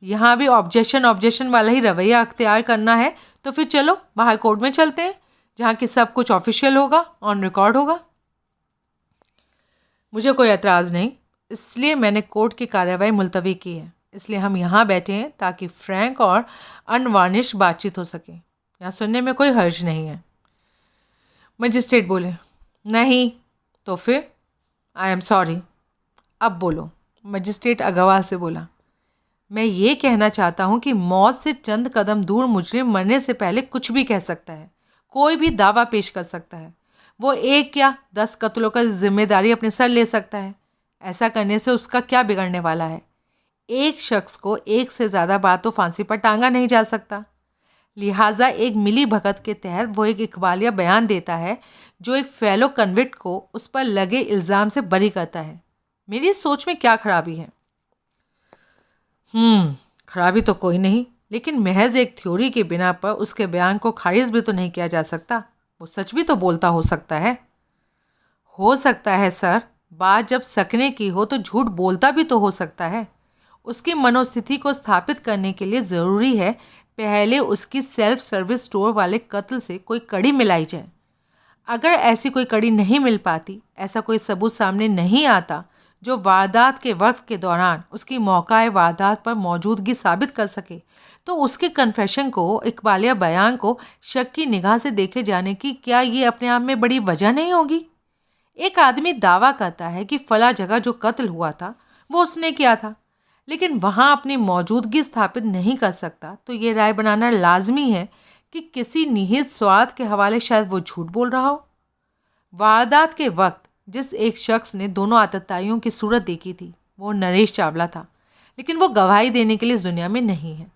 यहाँ भी ऑब्जेक्शन वाला ही रवैया अख्तियार करना है तो फिर चलो बाहर कोर्ट में चलते हैं, जहाँ कि सब कुछ ऑफिशियल होगा, ऑन रिकॉर्ड होगा। मुझे कोई एतराज़ नहीं, इसलिए मैंने कोर्ट की कार्यवाही मुलतवी की है। इसलिए हम यहाँ बैठे हैं ताकि फ्रैंक और अनवार्निश बातचीत हो सके। यहाँ सुनने में कोई हर्ज नहीं है। मजिस्ट्रेट बोले। नहीं तो फिर? आई एम सॉरी। अब बोलो, मजिस्ट्रेट अगवा से बोला। मैं ये कहना चाहता हूँ कि मौत से चंद कदम दूर मुजरिम मरने से पहले कुछ भी कह सकता है, कोई भी दावा पेश कर सकता है। वो 1 या 10 कत्लों का जिम्मेदारी अपने सर ले सकता है। ऐसा करने से उसका क्या बिगड़ने वाला है? एक शख्स को 1 से ज़्यादा बार तो फांसी पर टांगा नहीं जा सकता। लिहाजा एक मिली भगत के तहत वो एक इकबालिया बयान देता है जो एक फेलो कन्विक्ट को उस पर लगे इल्ज़ाम से बरी करता है। मेरी सोच में क्या खराबी है? खराबी तो कोई नहीं, लेकिन महज एक थ्योरी के बिना पर उसके बयान को खारिज भी तो नहीं किया जा सकता। वो सच भी तो बोलता हो सकता है। हो सकता है सर, बात जब सकने की हो तो झूठ बोलता भी तो हो सकता है। उसकी मनोस्थिति को स्थापित करने के लिए ज़रूरी है पहले उसकी सेल्फ सर्विस स्टोर वाले कत्ल से कोई कड़ी मिलाई जाए। अगर ऐसी कोई कड़ी नहीं मिल पाती, ऐसा कोई सबूत सामने नहीं आता जो वारदात के वक्त के दौरान उसकी मौका वारदात पर मौजूदगी साबित कर सके, तो उसके कन्फेशन को, इकबालिया बयान को शक की निगाह से देखे जाने की क्या ये अपने आप में बड़ी वजह नहीं होगी? एक आदमी दावा करता है कि फला जगह जो कत्ल हुआ था वो उसने किया था, लेकिन वहाँ अपनी मौजूदगी स्थापित नहीं कर सकता, तो ये राय बनाना लाजमी है कि किसी निहित स्वार्थ के हवाले शायद वो झूठ बोल रहा हो। वारदात के वक्त जिस एक शख्स ने दोनों आतताइयों की सूरत देखी थी वो नरेश चावला था, लेकिन वो गवाही देने के लिए इस दुनिया में नहीं है।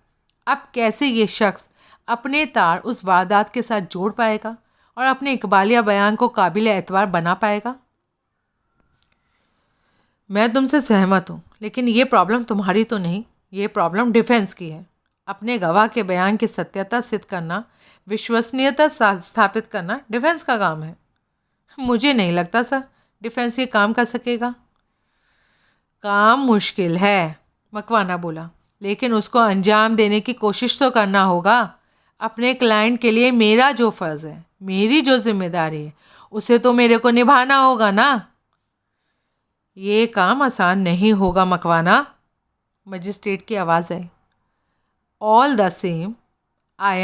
अब कैसे ये शख्स अपने तार उस वारदात के साथ जोड़ पाएगा और अपने इकबालिया बयान को काबिल एतबार बना पाएगा? मैं तुमसे सहमत हूँ, लेकिन ये प्रॉब्लम तुम्हारी तो नहीं, ये प्रॉब्लम डिफेंस की है। अपने गवाह के बयान की सत्यता सिद्ध करना, विश्वसनीयता स्थापित करना डिफेंस का काम है। मुझे नहीं लगता सर डिफेंस ये काम कर सकेगा। काम मुश्किल है, मकवाना बोला, लेकिन उसको अंजाम देने की कोशिश तो करना होगा। अपने क्लाइंट के लिए मेरा जो फ़र्ज़ है, मेरी जो जिम्मेदारी है, उसे तो मेरे को निभाना होगा ना। ये काम आसान नहीं होगा मकवाना, मजिस्ट्रेट की आवाज़ आई। All the same I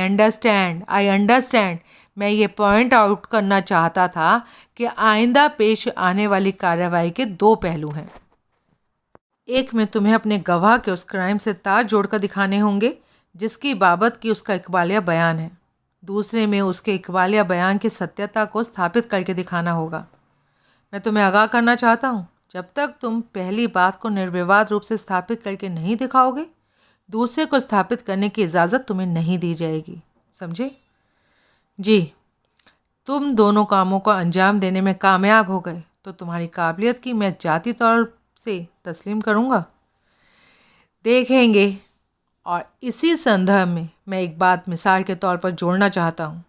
understand. मैं ये पॉइंट आउट करना चाहता था कि आइंदा पेश आने वाली कार्रवाई के 2 पहलू हैं। एक में तुम्हें अपने गवाह के उस क्राइम से तार जोड़कर दिखाने होंगे जिसकी बाबत की उसका इकबालिया बयान है। दूसरे में उसके इकबालिया बयान की सत्यता को स्थापित करके दिखाना होगा। मैं तुम्हें आगाह करना चाहता हूँ, जब तक तुम पहली बात को निर्विवाद रूप से स्थापित करके नहीं दिखाओगे, दूसरे को स्थापित करने की इजाज़त तुम्हें नहीं दी जाएगी। समझे? जी। तुम दोनों कामों को अंजाम देने में कामयाब हो गए तो तुम्हारी काबिलियत की मैं जाती तौर से तस्लीम करूँगा। देखेंगे। और इसी संदर्भ में मैं एक बात मिसाल के तौर पर जोड़ना चाहता हूँ।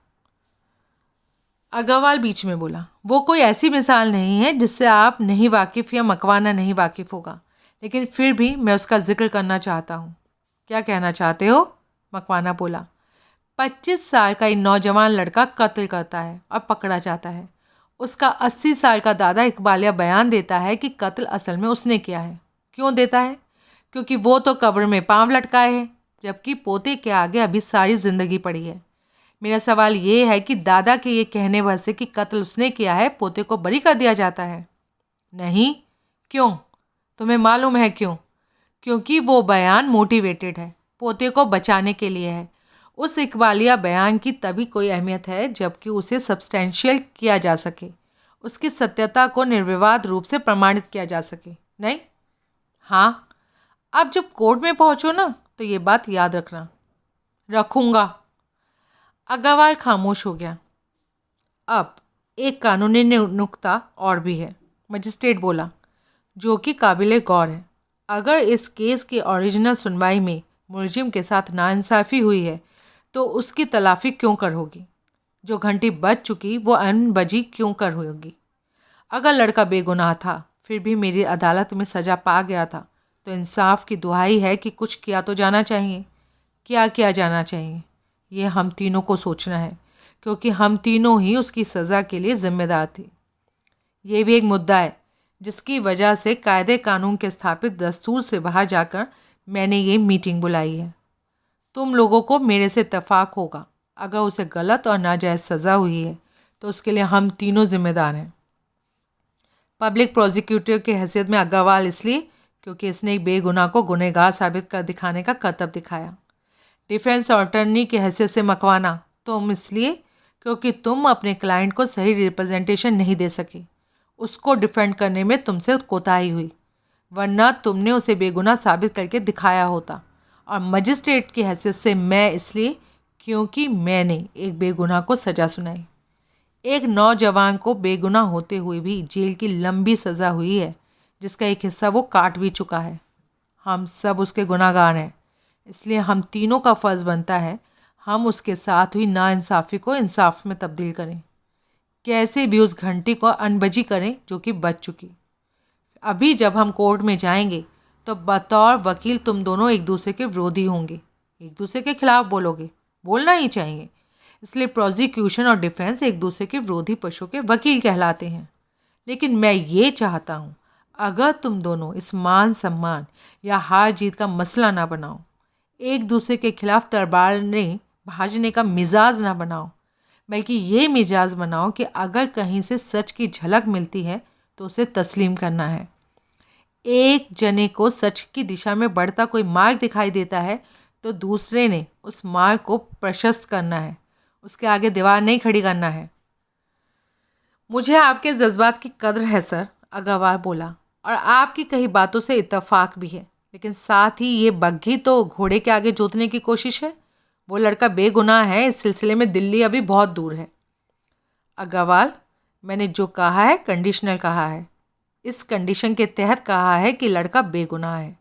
अग्रवाल बीच में बोला। वो कोई ऐसी मिसाल नहीं है जिससे आप नहीं वाकिफ़ या मकवाना नहीं वाकिफ़ होगा, लेकिन फिर भी मैं उसका जिक्र करना चाहता हूँ। क्या कहना चाहते हो? मकवाना बोला। 25 साल का एक नौजवान लड़का कत्ल करता है और पकड़ा जाता है। उसका 80 साल का दादा इकबालिया बयान देता है कि कत्ल असल में उसने किया है। क्यों देता है? क्योंकि वो तो कब्र में पांव लटकाए है, जबकि पोते के आगे अभी सारी ज़िंदगी पड़ी है। मेरा सवाल ये है कि दादा के ये कहने भर से कि कत्ल उसने किया है पोते को बरी कर दिया जाता है? नहीं। क्यों? तुम्हें मालूम है क्यों? क्योंकि वो बयान मोटिवेटेड है, पोते को बचाने के लिए है। उस इकबालिया बयान की तभी कोई अहमियत है जबकि उसे सब्सटेंशियल किया जा सके, उसकी सत्यता को निर्विवाद रूप से प्रमाणित किया जा सके। नहीं? हाँ। अब जब कोर्ट में पहुंचो ना तो ये बात याद रखना। रखूँगा। अग्रवाल खामोश हो गया। अब एक कानूनी नुक्ता और भी है, मजिस्ट्रेट बोला, जो कि काबिले गौर है। अगर इस केस की ओरिजिनल सुनवाई में मुलजिम के साथ नाइंसाफ़ी हुई है तो उसकी तलाफ़ी क्यों कर होगी? जो घंटी बज चुकी वो अनबजी क्यों कर होगी? अगर लड़का बेगुनाह था फिर भी मेरी अदालत में सज़ा पा गया था तो इंसाफ की दुहाई है कि कुछ किया तो जाना चाहिए। क्या किया जाना चाहिए ये हम तीनों को सोचना है, क्योंकि हम तीनों ही उसकी सज़ा के लिए ज़िम्मेदार थे। ये भी एक मुद्दा है जिसकी वजह से कायदे कानून के स्थापित दस्तूर से बाहर जाकर मैंने ये मीटिंग बुलाई है। तुम लोगों को मेरे से इत्तेफाक होगा, अगर उसे गलत और नाजायज़ सज़ा हुई है तो उसके लिए हम तीनों जिम्मेदार हैं। पब्लिक प्रोसिक्यूटर की हैसियत में अग्रवाल इसलिए क्योंकि इसने एक बेगुनाह को गुनहगार साबित कर दिखाने का करतब दिखाया। डिफेंस अटॉर्नी की हैसियत से मकवाना तुम इसलिए क्योंकि तुम अपने क्लाइंट को सही रिप्रेजेंटेशन नहीं दे सके। उसको डिफेंड करने में तुमसे कोताही हुई, वरना तुमने उसे बेगुनाह साबित करके दिखाया होता। और मजिस्ट्रेट की हैसियत से मैं इसलिए क्योंकि मैंने एक बेगुनाह को सज़ा सुनाई। एक नौजवान को बेगुनाह होते हुए भी जेल की लंबी सज़ा हुई है, जिसका एक हिस्सा वो काट भी चुका है। हम सब उसके गुनाहगार हैं, इसलिए हम तीनों का फ़र्ज़ बनता है हम उसके साथ हुई नाइंसाफ़ी को इंसाफ में तब्दील करें, कैसे भी उस घंटी को अनबजी करें जो कि बज चुकी। अभी जब हम कोर्ट में जाएंगे तो बतौर वकील तुम दोनों एक दूसरे के विरोधी होंगे, एक दूसरे के खिलाफ बोलोगे, बोलना ही चाहिए। इसलिए प्रोसिक्यूशन और डिफेंस एक दूसरे के विरोधी पक्षों के वकील कहलाते हैं। लेकिन मैं ये चाहता हूँ अगर तुम दोनों इस मान सम्मान या हार जीत का मसला ना बनाओ, एक दूसरे के खिलाफ तलवारें भाजने का मिजाज ना बनाओ, बल्कि ये मिजाज बनाओ कि अगर कहीं से सच की झलक मिलती है तो उसे तस्लीम करना है। एक जने को सच की दिशा में बढ़ता कोई मार्ग दिखाई देता है तो दूसरे ने उस मार्ग को प्रशस्त करना है, उसके आगे दीवार नहीं खड़ी करना है। मुझे आपके जज्बात की कद्र है सर, अग्रवाल बोला, और आपकी कई बातों से इत्तेफाक भी है, लेकिन साथ ही ये बग्घी तो घोड़े के आगे जोतने की कोशिश है। वो लड़का बेगुनाह है, इस सिलसिले में दिल्ली अभी बहुत दूर है। अग्रवाल, मैंने जो कहा है कंडीशनल कहा है। इस कंडीशन के तहत कहा है कि लड़का बेगुनाह है।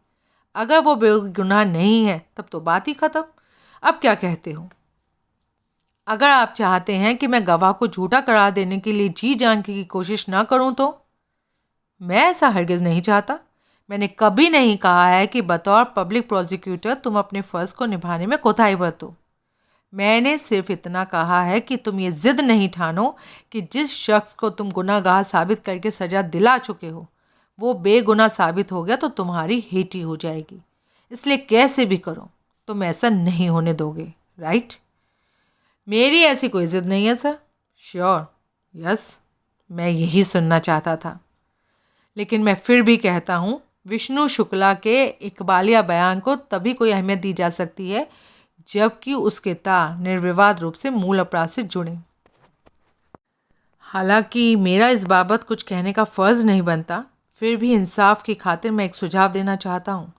अगर वो बेगुनाह नहीं है तब तो बात ही ख़त्म। अब क्या कहते हो? अगर आप चाहते हैं कि मैं गवाह को झूठा करार देने के लिए जी जान की कोशिश ना करूं तो? मैं ऐसा हरगिज़ नहीं चाहता। मैंने कभी नहीं कहा है कि बतौर पब्लिक प्रोसिक्यूटर तुम अपने फ़र्ज़ को निभाने में कोताही बरतो। मैंने सिर्फ इतना कहा है कि तुम ये ज़िद नहीं ठानो कि जिस शख्स को तुम गुनाहगार साबित करके सज़ा दिला चुके हो वो बेगुनाह साबित हो गया तो तुम्हारी हेटी हो जाएगी। इसलिए कैसे भी करो तुम ऐसा नहीं होने दोगे, राइट? मेरी ऐसी कोई ज़िद नहीं है सर। श्योर, यस, मैं यही सुनना चाहता था। लेकिन मैं फिर भी कहता हूँ विष्णु शुक्ला के इकबालिया बयान को तभी कोई अहमियत दी जा सकती है जबकि उसके तार निर्विवाद रूप से मूल अपराध से जुड़े। हालांकि मेरा इस बाबत कुछ कहने का फ़र्ज़ नहीं बनता, फिर भी इंसाफ की खातिर मैं एक सुझाव देना चाहता हूँ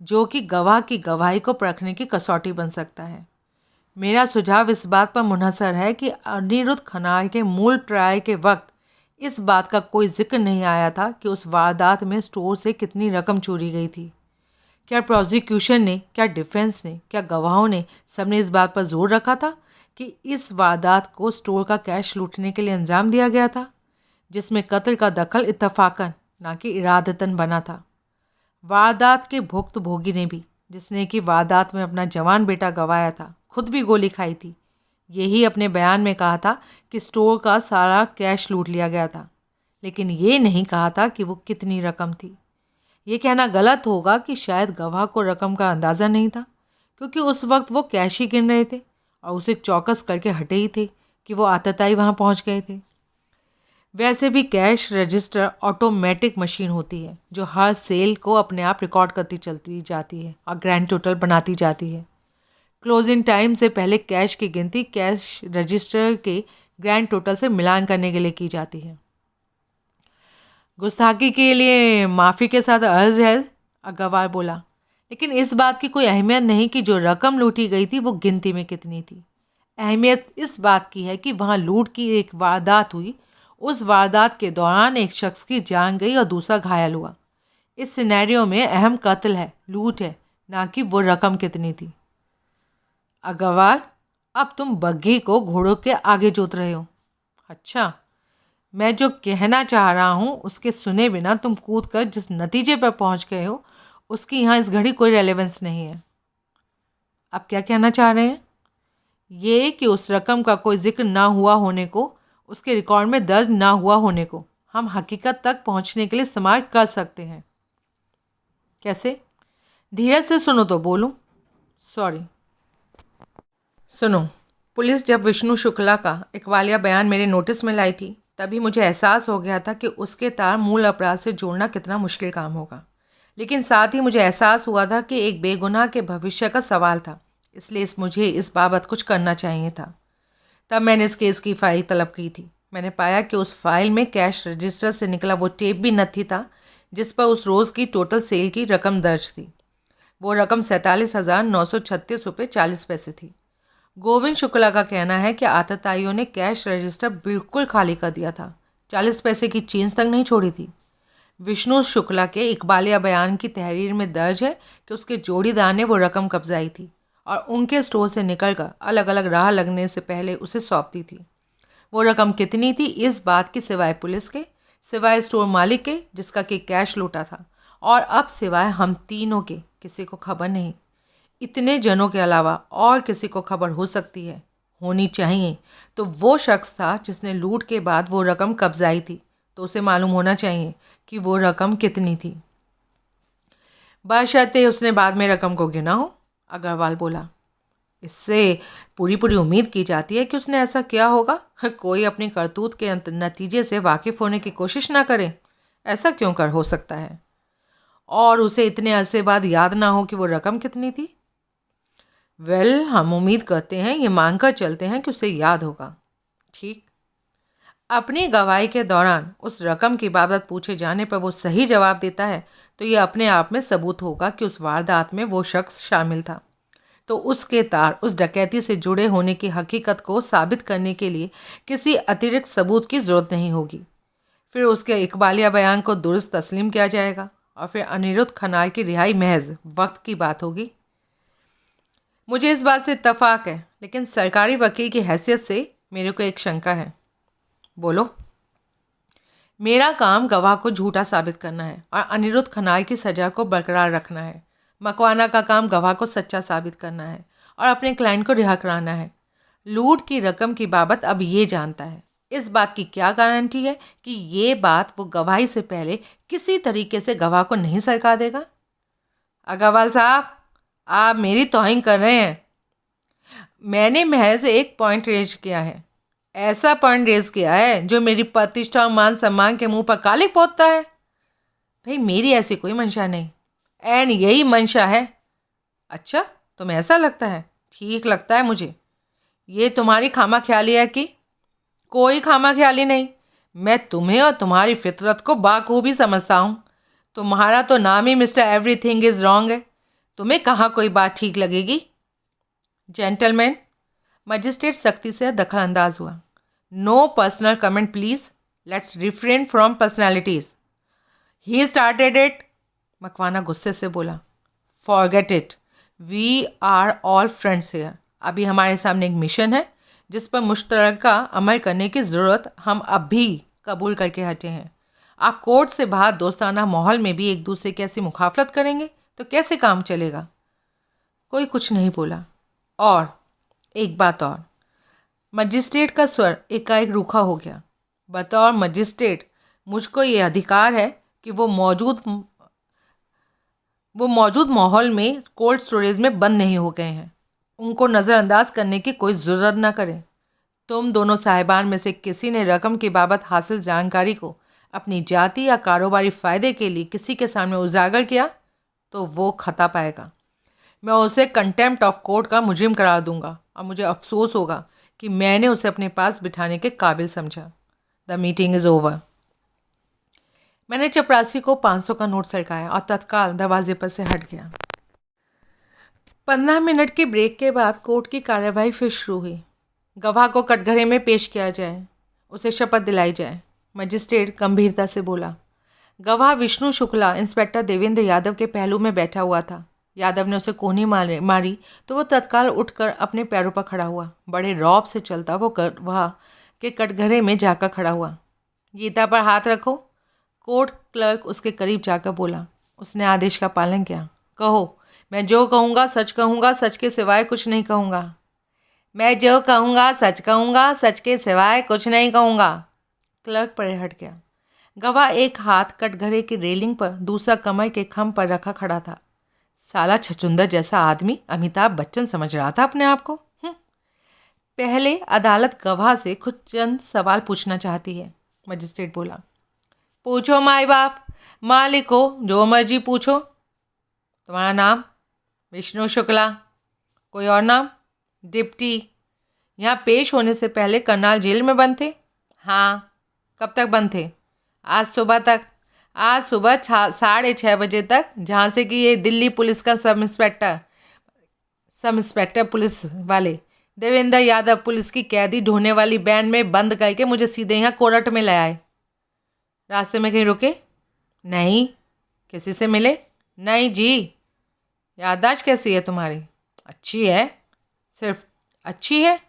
जो कि गवाह की गवाही को परखने की कसौटी बन सकता है। मेरा सुझाव इस बात पर मुनहसर है कि अनिरुद्ध खनाल के मूल ट्रायल के वक्त इस बात का कोई जिक्र नहीं आया था कि उस वारदात में स्टोर से कितनी रकम चोरी गई थी। क्या प्रोसिक्यूशन ने, क्या डिफेंस ने, क्या गवाहों ने सबने इस बात पर जोर रखा था कि इस वारदात को स्टोर का कैश लूटने के लिए अंजाम दिया गया था, जिसमें कत्ल का दखल इत्तफाकन ना कि इरादतन बना था। वारदात के भुक्तभोगी ने भी, जिसने कि वारदात में अपना जवान बेटा गंवाया था, खुद भी गोली खाई थी। यही अपने बयान में कहा था कि स्टोर का सारा कैश लूट लिया गया था, लेकिन ये नहीं कहा था कि वो कितनी रकम थी। ये कहना गलत होगा कि शायद गवाह को रकम का अंदाज़ा नहीं था, क्योंकि उस वक्त वो कैश ही गिन रहे थे और उसे चौकस करके हटे ही थे कि वो आतताई वहाँ पहुँच गए थे। वैसे भी कैश रजिस्टर ऑटोमेटिक मशीन होती है जो हर सेल को अपने आप रिकॉर्ड करती चलती जाती है और ग्रैंड टोटल बनाती जाती है। क्लोजिंग टाइम से पहले कैश की गिनती कैश रजिस्टर के ग्रैंड टोटल से मिलान करने के लिए की जाती है। गुस्ताखी के लिए माफ़ी के साथ अर्ज है, अग्रवाल बोला, लेकिन इस बात की कोई अहमियत नहीं कि जो रकम लूटी गई थी वो गिनती में कितनी थी। अहमियत इस बात की है कि वहाँ लूट की एक वारदात हुई, उस वारदात के दौरान एक शख्स की जान गई और दूसरा घायल हुआ। इस सिनेरियो में अहम कत्ल है, लूट है, ना कि वो रकम कितनी थी। अग्रवाल, अब तुम बग्घी को घोड़ों के आगे जोत रहे हो। अच्छा, मैं जो कहना चाह रहा हूँ उसके सुने बिना तुम कूद कर जिस नतीजे पर पहुँच गए हो उसकी यहाँ इस घड़ी कोई रेलेवेंस नहीं है। अब क्या कहना चाह रहे हैं? ये कि उस रकम का कोई जिक्र ना हुआ होने को, उसके रिकॉर्ड में दर्ज ना हुआ होने को हम हकीकत तक पहुँचने के लिए इस्तेमाल कर सकते हैं। कैसे? धीरज से सुनो तो बोलूँ। सॉरी, सुनो। पुलिस जब विष्णु शुक्ला का इकबालिया बयान मेरे नोटिस में लाई थी, तभी मुझे एहसास हो गया था कि उसके तार मूल अपराध से जोड़ना कितना मुश्किल काम होगा। लेकिन साथ ही मुझे एहसास हुआ था कि एक बेगुनाह के भविष्य का सवाल था, इसलिए मुझे इस बाबत कुछ करना चाहिए था। तब मैंने इस केस की फाइल तलब की थी। मैंने पाया कि उस फाइल में कैश रजिस्टर से निकला वो टेप भी नथी था जिस पर उस रोज़ की टोटल सेल की रकम दर्ज थी। वो रकम 47,936 रुपये 40 पैसे थी। गोविंद शुक्ला का कहना है कि आतताइयों ने कैश रजिस्टर बिल्कुल खाली कर दिया था, 40 पैसे की चेंज तक नहीं छोड़ी थी। विष्णु शुक्ला के इकबालिया बयान की तहरीर में दर्ज है कि उसके जोड़ीदार ने वो रकम कब्जाई थी और उनके स्टोर से निकलकर अलग अलग राह लगने से पहले उसे सौंप दी थी। वो रकम कितनी थी इस बात की सिवाय पुलिस के, सिवाय स्टोर मालिक के जिसका कि कैश लूटा था, और अब सिवाय हम तीनों के किसी को खबर नहीं। इतने जनों के अलावा और किसी को खबर हो सकती है, होनी चाहिए, तो वो शख्स था जिसने लूट के बाद वो रकम कब्जाई थी, तो उसे मालूम होना चाहिए कि वो रकम कितनी थी। बशर्ते उसने बाद में रकम को गिना हो, अग्रवाल बोला। इससे पूरी पूरी उम्मीद की जाती है कि उसने ऐसा किया होगा। कोई अपनी करतूत के नतीजे से वाकिफ़ होने की कोशिश ना करे, ऐसा क्यों कर हो सकता है? और उसे इतने अरसे बाद याद ना हो कि वो रकम कितनी थी? वेल, हम उम्मीद करते हैं, ये मानकर चलते हैं कि उसे याद होगा। ठीक। अपनी गवाही के दौरान उस रकम की बाबत पूछे जाने पर वो सही जवाब देता है तो ये अपने आप में सबूत होगा कि उस वारदात में वो शख्स शामिल था। तो उसके तार उस डकैती से जुड़े होने की हकीकत को साबित करने के लिए किसी अतिरिक्त सबूत की ज़रूरत नहीं होगी। फिर उसके इकबालिया बयान को दुरुस्त तस्लीम किया जाएगा और फिर अनिरुद्ध खनाल की रिहाई महज वक्त की बात होगी। मुझे इस बात से इत्तफाक है, लेकिन सरकारी वकील की हैसियत से मेरे को एक शंका है। बोलो। मेरा काम गवाह को झूठा साबित करना है और अनिरुद्ध खनाल की सज़ा को बरकरार रखना है। मकवाना का काम गवाह को सच्चा साबित करना है और अपने क्लाइंट को रिहा कराना है। लूट की रकम की बाबत अब ये जानता है। इस बात की क्या गारंटी है कि ये बात वो गवाही से पहले किसी तरीके से गवाह को नहीं सरका देगा? अग्रवाल साहब, आप मेरी तौहीन कर रहे हैं। मैंने महज एक पॉइंट रेज किया है, ऐसा पॉइंट रेज किया है जो मेरी प्रतिष्ठा और मान सम्मान के मुंह पर काली पोतता है। भाई, मेरी ऐसी कोई मंशा नहीं, एंड यही मंशा है। अच्छा, तुम्हें ऐसा लगता है? ठीक लगता है मुझे। ये तुम्हारी खामा ख्याली है कि? कोई खामा ख्याली नहीं। मैं तुम्हें और तुम्हारी फितरत को बाखूबी समझता हूँ। तुम्हारा तो नाम ही मिस्टर एवरीथिंग इज़ रॉन्ग है। तुम्हें कहाँ कोई बात ठीक लगेगी? जेंटलमैन, मजिस्ट्रेट सख्ती से दखलअंदाज हुआ। No personal comment please, let's refrain from personalities. He started it, Makwana गुस्से से बोला। Forget it, we are all friends here. अभी हमारे सामने एक मिशन है जिस पर मुश्तरका अमल करने की ज़रूरत हम अब भी कबूल करके हटे हैं। आप कोर्ट से बाहर दोस्ताना माहौल में भी एक दूसरे की ऐसी मुखाफलत करेंगे तो कैसे काम चलेगा? कोई कुछ नहीं बोला। और एक बात और, मजिस्ट्रेट का स्वर एकाएक रूखा हो गया। बतौर मजिस्ट्रेट मुझको ये अधिकार है कि वो मौजूद माहौल में कोल्ड स्टोरेज में बंद नहीं हो गए हैं, उनको नज़रअंदाज करने की कोई ज़रूरत ना करें। तुम दोनों साहिबान में से किसी ने रकम की बाबत हासिल जानकारी को अपनी जाति या कारोबारी फ़ायदे के लिए किसी के सामने उजागर किया तो वो खता पाएगा। मैं उसे कंटेम्प्ट ऑफ कोर्ट का मुजरिम करार दूंगा और मुझे अफसोस होगा कि मैंने उसे अपने पास बिठाने के काबिल समझा। The meeting is over. मैंने चपरासी को 500 का नोट सरकाया और तत्काल दरवाजे पर से हट गया। 15 मिनट के ब्रेक के बाद कोर्ट की कार्यवाही फिर शुरू हुई। गवाह को कटघरे में पेश किया जाए, उसे शपथ दिलाई जाए। मजिस्ट्रेट गंभीरता से बोला। गवाह विष्णु शुक्ला इंस्पेक्टर देवेंद्र यादव के पहलू में बैठा हुआ था। यादव ने उसे कोहनी मारी तो वो तत्काल उठकर अपने पैरों पर खड़ा हुआ। बड़े रौब से चलता वो गवाह के कटघरे में जाकर खड़ा हुआ। गीता पर हाथ रखो, कोर्ट क्लर्क उसके करीब जाकर बोला। उसने आदेश का पालन किया। कहो, मैं जो कहूँगा सच कहूँगा, सच के सिवाय कुछ नहीं कहूँगा। मैं जो कहूँगा सच कहूँगा, सच के सिवाय कुछ नहीं कहूँगा। क्लर्क परे हट गया। गवाह एक हाथ कटघरे की रेलिंग पर, दूसरा कमर के खंभ पर रखा खड़ा था। साला छचुंदर जैसा आदमी अमिताभ बच्चन समझ रहा था अपने आप को। पहले अदालत गवाह से कुछ चंद सवाल पूछना चाहती है। मजिस्ट्रेट बोला। पूछो माई बाप, मालिक हो, जो मर्जी पूछो। तुम्हारा नाम? विष्णु शुक्ला। कोई और नाम? डिप्टी। यहाँ पेश होने से पहले करनाल जेल में बंद थे? हाँ। कब तक बंद थे? आज सुबह तक। आज सुबह 6:30 बजे तक, जहाँ से कि ये दिल्ली पुलिस का सब इंस्पेक्टर पुलिस वाले देवेंद्र यादव पुलिस की कैदी ढूंढने वाली वैन में बंद करके मुझे सीधे यहाँ कोर्ट में ले आए। रास्ते में कहीं रुके? नहीं। किसी से मिले? नहीं जी। याददाश्त कैसी है तुम्हारी? अच्छी है। सिर्फ अच्छी है?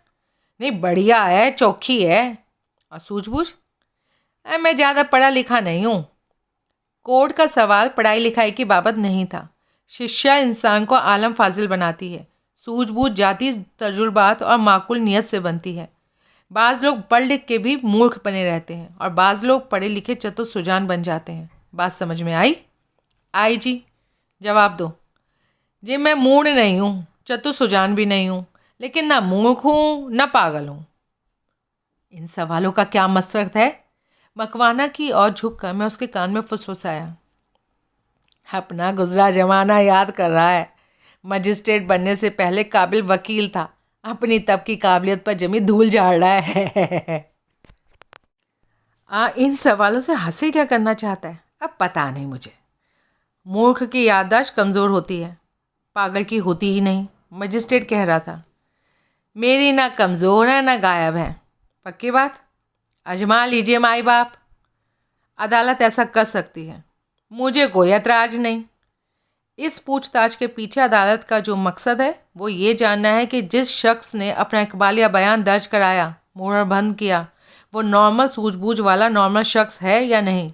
नहीं, बढ़िया है, चौखी है। और सूझबूझ? मैं ज़्यादा पढ़ा लिखा नहीं हूँ। कोर्ट का सवाल पढ़ाई लिखाई की बाबत नहीं था। शिक्षा इंसान को आलम फाजिल बनाती है। सूझबूझ जाती तजुर्बात और माकूल नियत से बनती है। बाज़ लोग पढ़ लिख के भी मूर्ख बने रहते हैं और बाज़ लोग पढ़े लिखे चतुर सुजान बन जाते हैं। बात समझ में आई? आई जी। जवाब दो। जी, मैं मूढ़ नहीं हूँ, चतुर सुजान भी नहीं हूँ, लेकिन ना मूर्ख हूँ ना पागल हूँ। इन सवालों का क्या मकसद है? मकवाना की और झुककर मैं उसके कान में फुसफुसाया। अपना गुजरा जमाना याद कर रहा है। मजिस्ट्रेट बनने से पहले काबिल वकील था, अपनी तब की काबिलियत पर जमी धूल झाड़ रहा है। इन सवालों से हासिल क्या करना चाहता है अब पता नहीं मुझे। मूर्ख की याददाश्त कमज़ोर होती है, पागल की होती ही नहीं, मजिस्ट्रेट कह रहा था। मेरी ना कमज़ोर है ना गायब है। पक्की बात? आजमा लीजिए माई बाप। अदालत ऐसा कर सकती है, मुझे कोई ऐतराज़ नहीं। इस पूछताछ के पीछे अदालत का जो मकसद है वो ये जानना है कि जिस शख्स ने अपना इकबालिया बयान दर्ज कराया, मुहर बंद किया, वो नॉर्मल सूझबूझ वाला नॉर्मल शख्स है या नहीं।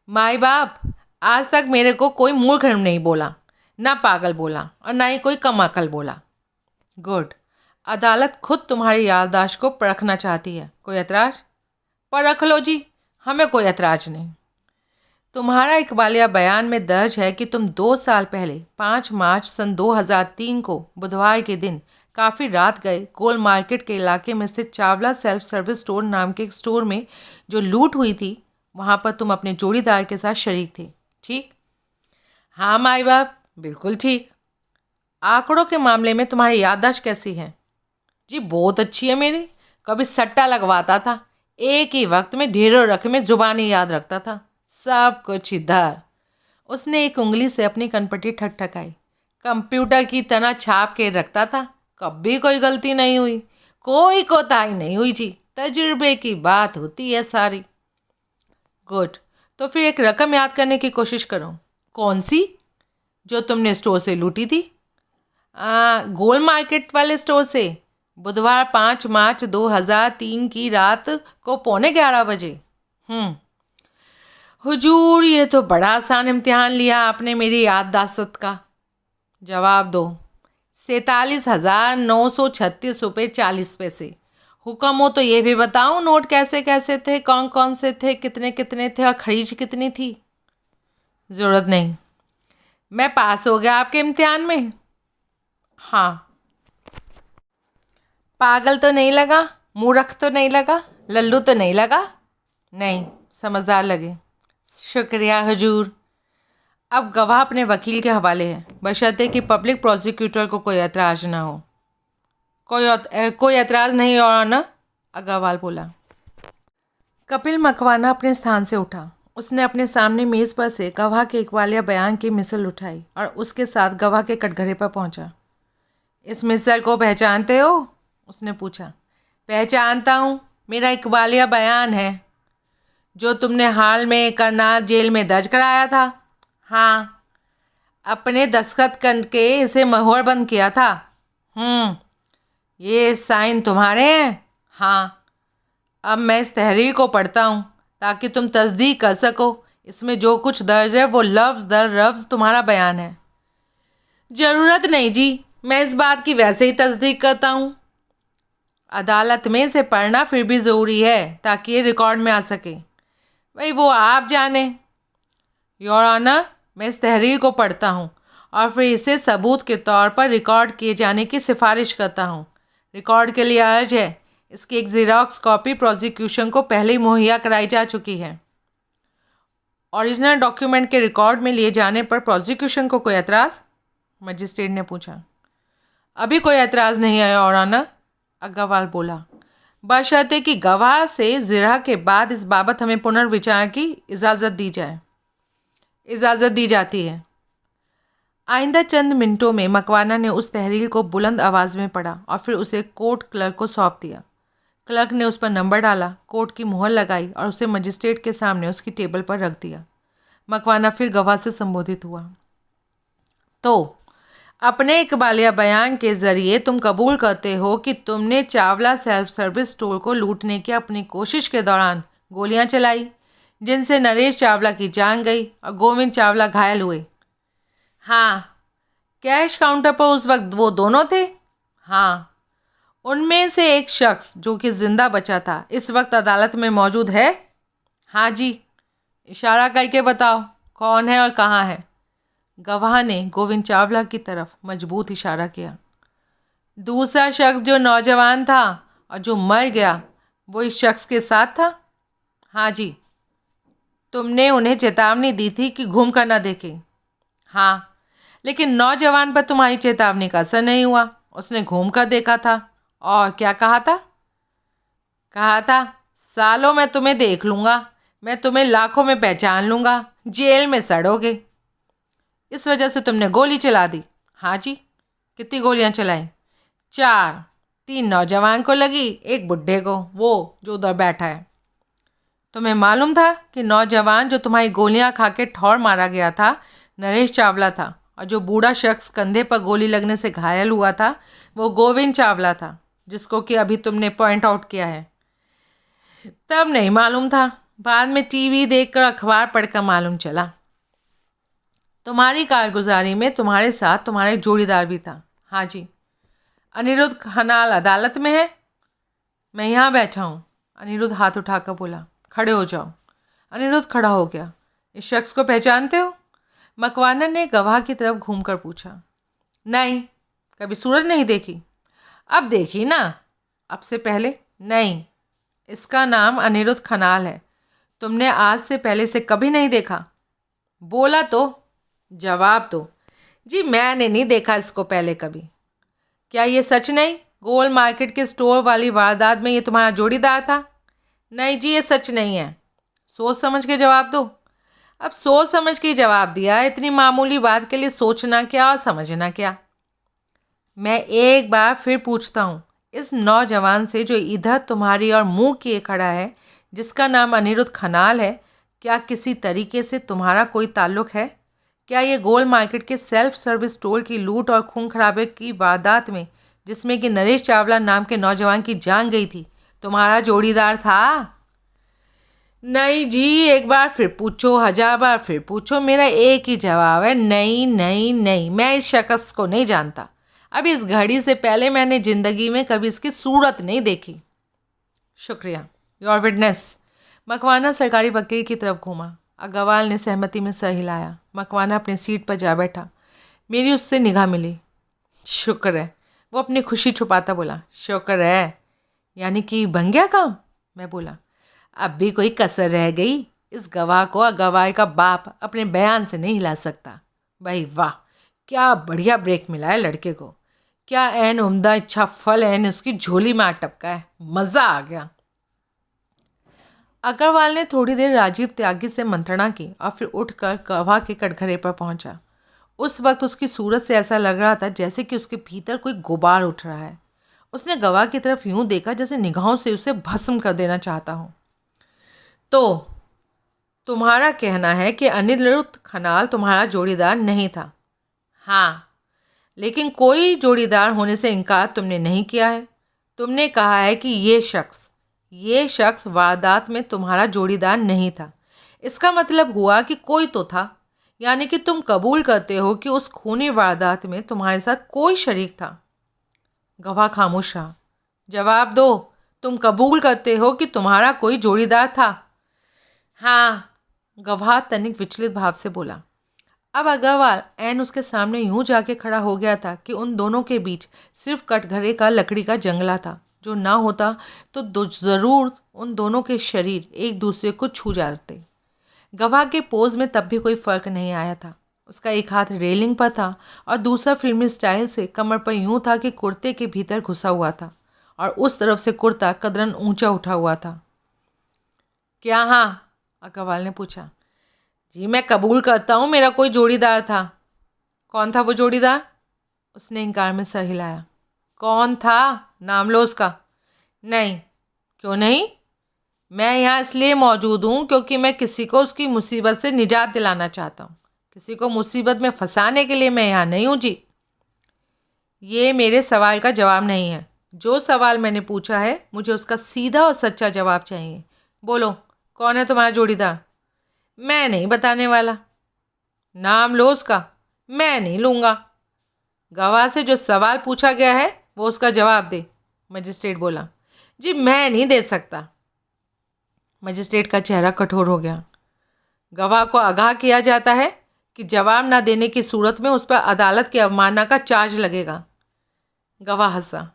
माई बाप, आज तक मेरे को कोई मूर्ख नहीं बोला, ना पागल बोला और ना ही कोई कम अकल बोला। गुड। अदालत खुद तुम्हारी याददाश्त को परखना चाहती है। कोई ऐतराज़? परख लो जी, हमें कोई ऐतराज़ नहीं। तुम्हारा इकबालिया बयान में दर्ज है कि तुम 2 साल पहले 5 मार्च सन 2003 को बुधवार के दिन काफ़ी रात गए गोल मार्केट के इलाके में स्थित चावला सेल्फ सर्विस स्टोर नाम के एक स्टोर में जो लूट हुई थी, वहाँ पर तुम अपने जोड़ीदार के साथ शरीक थे, ठीक? हाँ माई बाप, बिल्कुल ठीक। आंकड़ों के मामले में तुम्हारी याददाश्त कैसी है? जी, बहुत अच्छी है मेरी। कभी सट्टा लगवाता था, एक ही वक्त में ढेरों रकमें जुबानी याद रखता था, सब कुछ इधर। उसने एक उंगली से अपनी कनपट्टी ठकठकाई। कंप्यूटर की तरह छाप के रखता था, कभी कोई गलती नहीं हुई, कोई कोताही नहीं हुई जी। तजुर्बे की बात होती है सारी। गुड। तो फिर एक रकम याद करने की कोशिश करो। कौन सी? जो तुमने स्टोर से लूटी थी। गोल मार्केट वाले स्टोर से, बुधवार 5 मार्च 2003 की रात को 11:15 बजे। हुजूर, ये तो बड़ा आसान इम्तिहान लिया आपने मेरी याददाश्त का। जवाब दो। 47,936 रुपये 40 पैसे। हुक्म हो तो ये भी बताऊं नोट कैसे कैसे थे, कौन कौन से थे, कितने कितने थे और खरीज कितनी थी? ज़रूरत नहीं, मैं पास हो गया आपके इम्तिहान में। हाँ। पागल तो नहीं लगा, मूर्ख तो नहीं लगा, लल्लू तो नहीं लगा? नहीं, समझदार लगे। शुक्रिया हुजूर। अब गवाह अपने वकील के हवाले है, बशर्ते कि पब्लिक प्रोसिक्यूटर को कोई ऐतराज़ ना हो। कोई ऐतराज़ नहीं और ऑनर, अग्रवाल बोला। कपिल मकवाना अपने स्थान से उठा। उसने अपने सामने मेज़ पर से गवाह के इकबालिया बयान की मिसल उठाई और उसके साथ गवाह के कटघरे पर पहुंचा। इस मिसल को पहचानते हो? उसने पूछा। पहचानता हूँ, मेरा इकबालिया बयान है जो तुमने हाल में करनाल जेल में दर्ज कराया था। हाँ। अपने दस्तखत करके इसे मोहरबंद किया था। ये साइन तुम्हारे हैं? हाँ। अब मैं इस तहरीर को पढ़ता हूँ ताकि तुम तस्दीक कर सको इसमें जो कुछ दर्ज है वो लफ्ज़ दर लफ्ज़ तुम्हारा बयान है। ज़रूरत नहीं जी, मैं इस बात की वैसे ही तस्दीक करता हूँ। अदालत में इसे पढ़ना फिर भी ज़रूरी है ताकि ये रिकॉर्ड में आ सके। भाई वो आप जाने। योर ऑनर, मैं इस तहरीर को पढ़ता हूँ और फिर इसे सबूत के तौर पर रिकॉर्ड किए जाने की सिफारिश करता हूँ। रिकॉर्ड के लिए अर्ज है। इसकी एक ज़ेरॉक्स कॉपी प्रोसिक्यूशन को पहले ही मुहैया कराई जा चुकी है। ओरिजिनल डॉक्यूमेंट के रिकॉर्ड में लिए जाने पर प्रोसिक्यूशन को कोई एतराज़? मजिस्ट्रेट ने पूछा। अभी कोई एतराज़ नहीं आया और आना, अग्रवाल बोला, बशर्ते कि गवाह से ज़िरा के बाद इस बाबत हमें पुनर्विचार की इजाज़त दी जाए। इजाज़त दी जाती है। आइंदा चंद मिनटों में मकवाना ने उस तहरीर को बुलंद आवाज़ में पढ़ा और फिर उसे कोर्ट क्लर्क को सौंप दिया। क्लर्क ने उस पर नंबर डाला, कोर्ट की मुहर लगाई और उसे मजिस्ट्रेट के सामने उसकी टेबल पर रख दिया। मकवाना फिर गवाह से संबोधित हुआ। तो अपने इकबालिया बयान के ज़रिए तुम कबूल करते हो कि तुमने चावला सेल्फ सर्विस स्टोर को लूटने की अपनी कोशिश के दौरान गोलियां चलाई, जिनसे नरेश चावला की जान गई और गोविंद चावला घायल हुए? हाँ। कैश काउंटर पर उस वक्त वो दोनों थे? हाँ। उनमें से एक शख्स जो कि ज़िंदा बचा था इस वक्त अदालत में मौजूद है? हाँ जी। इशारा करके बताओ कौन है और कहाँ है? गवाह ने गोविंद चावला की तरफ मजबूत इशारा किया। दूसरा शख्स जो नौजवान था और जो मर गया वो इस शख्स के साथ था? हाँ जी। तुमने उन्हें चेतावनी दी थी कि घूम कर ना देखें? हाँ, लेकिन नौजवान पर तुम्हारी चेतावनी का असर नहीं हुआ। उसने घूम कर देखा था और क्या कहा था? कहा था, सालों में तुम्हें देख लूँगा, मैं तुम्हें लाखों में पहचान लूँगा, जेल में सड़ोगे। इस वजह से तुमने गोली चला दी? हाँ जी। कितनी गोलियां चलाई? 4। 3 नौजवान को लगी, एक बुढ़े को, वो जो उधर बैठा है। तुम्हें मालूम था कि नौजवान जो तुम्हारी गोलियां खा के ठौर मारा गया था नरेश चावला था और जो बूढ़ा शख्स कंधे पर गोली लगने से घायल हुआ था वो गोविंद चावला था, जिसको कि अभी तुमने पॉइंट आउट किया है? तब नहीं मालूम था, बाद में टीवी देखकर अखबार पढ़कर मालूम चला। तुम्हारी कारगुजारी में तुम्हारे साथ तुम्हारा एक जोड़ीदार भी था? हाँ जी। अनिरुद्ध खनाल अदालत में है? मैं यहाँ बैठा हूँ। अनिरुद्ध हाथ उठाकर बोला। खड़े हो जाओ। अनिरुद्ध खड़ा हो गया। इस शख्स को पहचानते हो? मकवाना ने गवाह की तरफ घूमकर पूछा। नहीं। कभी सूरज नहीं देखी? अब देखी ना। अब से पहले? नहीं। इसका नाम अनिरुद्ध खनाल है। तुमने आज से पहले से कभी नहीं देखा? बोला तो जवाब दो। जी मैंने नहीं देखा इसको पहले कभी। क्या ये सच नहीं? गोल मार्केट के स्टोर वाली वारदात में ये तुम्हारा जोड़ीदार था? नहीं जी, ये सच नहीं है। सोच समझ के जवाब दो। अब सोच समझ के जवाब दिया, इतनी मामूली बात के लिए सोचना क्या और समझना क्या? मैं एक बार फिर पूछता हूँ, इस नौजवान से जो इधर तुम्हारी और मुंह किए खड़ा है, जिसका नाम अनिरुद्ध खनाल है, क्या किसी तरीके से तुम्हारा कोई ताल्लुक है? क्या ये गोल मार्केट के सेल्फ सर्विस स्टोर की लूट और खून खराबे की वारदात में, जिसमें कि नरेश चावला नाम के नौजवान की जान गई थी, तुम्हारा जोड़ीदार था? नहीं जी, एक बार फिर पूछो, 1000 बार फिर पूछो, मेरा एक ही जवाब है, नहीं नहीं नहीं। मैं इस शख्स को नहीं जानता। अब इस घड़ी से पहले मैंने ज़िंदगी में कभी इसकी सूरत नहीं देखी। शुक्रिया। Your witness. मकवाना सरकारी वकील की तरफ घूमा। अग्रवाल ने सहमति में सर हिलाया। मकवाना अपनी सीट पर जा बैठा। मेरी उससे निगाह मिली। शुक्र है। वो अपनी खुशी छुपाता बोला। शुक्र है, यानी कि बन गया काम? मैं बोला। अब भी कोई कसर रह गई? इस गवाह को अग्रवाल का बाप अपने बयान से नहीं हिला सकता। भाई वाह, क्या बढ़िया ब्रेक मिला है लड़के को। क्या एन उम्दा इच्छा फल एन उसकी झोली में आ टपका है। मज़ा आ गया। अग्रवाल ने थोड़ी देर राजीव त्यागी से मंत्रणा की और फिर उठकर गवाह के कटघरे पर पहुंचा। उस वक्त उसकी सूरत से ऐसा लग रहा था जैसे कि उसके भीतर कोई गुबार उठ रहा है। उसने गवाह की तरफ यूं देखा जैसे निगाहों से उसे भस्म कर देना चाहता हो। तो तुम्हारा कहना है कि अनिरुद्ध खनाल तुम्हारा जोड़ीदार नहीं था? हाँ, लेकिन कोई जोड़ीदार होने से इनकार तुमने नहीं किया है। तुमने कहा है कि ये शख्स वारदात में तुम्हारा जोड़ीदार नहीं था। इसका मतलब हुआ कि कोई तो था, यानी कि तुम कबूल करते हो कि उस खूनी वारदात में तुम्हारे साथ कोई शरीक था। गवाह खामोश रहा। जवाब दो, तुम कबूल करते हो कि तुम्हारा कोई जोड़ीदार था? हाँ। गवाह तनिक विचलित भाव से बोला। अब अग्रवाल ऐन उसके सामने यूं जाके खड़ा हो गया था कि उन दोनों के बीच सिर्फ कटघरे का लकड़ी का जंगला था, जो ना होता तो ज़रूर उन दोनों के शरीर एक दूसरे को छू जाते। गवाह के पोज में तब भी कोई फ़र्क नहीं आया था। उसका एक हाथ रेलिंग पर था और दूसरा फिल्मी स्टाइल से कमर पर यूं था कि कुर्ते के भीतर घुसा हुआ था और उस तरफ से कुर्ता कदरन ऊंचा उठा हुआ था। क्या हाँ? अग्रवाल ने पूछा। जी मैं कबूल करता हूँ मेरा कोई जोड़ीदार था। कौन था वो जोड़ीदार? उसने इनकार में सर हिलाया। कौन था? नाम लो उसका। नहीं। क्यों नहीं? मैं यहाँ इसलिए मौजूद हूँ क्योंकि मैं किसी को उसकी मुसीबत से निजात दिलाना चाहता हूँ। किसी को मुसीबत में फंसाने के लिए मैं यहाँ नहीं हूँ जी। ये मेरे सवाल का जवाब नहीं है। जो सवाल मैंने पूछा है मुझे उसका सीधा और सच्चा जवाब चाहिए। बोलो, कौन है तुम्हारा जोड़ीदार? मैं नहीं बताने वाला। नाम लो उसका। मैं नहीं लूँगा। गवाह से जो सवाल पूछा गया है वो उसका जवाब दे, मजिस्ट्रेट बोला। जी मैं नहीं दे सकता। मजिस्ट्रेट का चेहरा कठोर हो गया। गवाह को आगाह किया जाता है कि जवाब ना देने की सूरत में उस पर अदालत की अवमानना का चार्ज लगेगा। गवाह हंसा।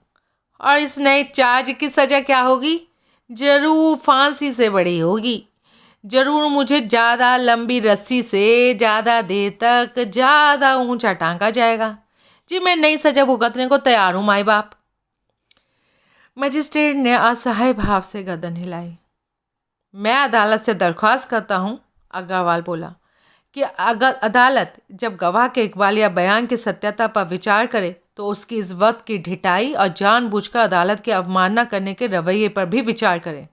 और इस नए चार्ज की सज़ा क्या होगी? ज़रूर फांसी से बड़ी होगी। ज़रूर मुझे ज़्यादा लंबी रस्सी से ज़्यादा देर तक ज़्यादा ऊंचा टांगा जाएगा। जी मैं नई सज़ा भुगतने को तैयार हूँ माई बाप। मजिस्ट्रेट ने असहाय भाव से गर्दन हिलाई। मैं अदालत से दरख्वास्त करता हूँ, अग्रवाल बोला, कि अगर अदालत जब गवाह के इकबालिया बयान की सत्यता पर विचार करे तो उसकी इस वक्त की ढिठाई और जानबूझकर अदालत की अवमानना करने के रवैये पर भी विचार करे।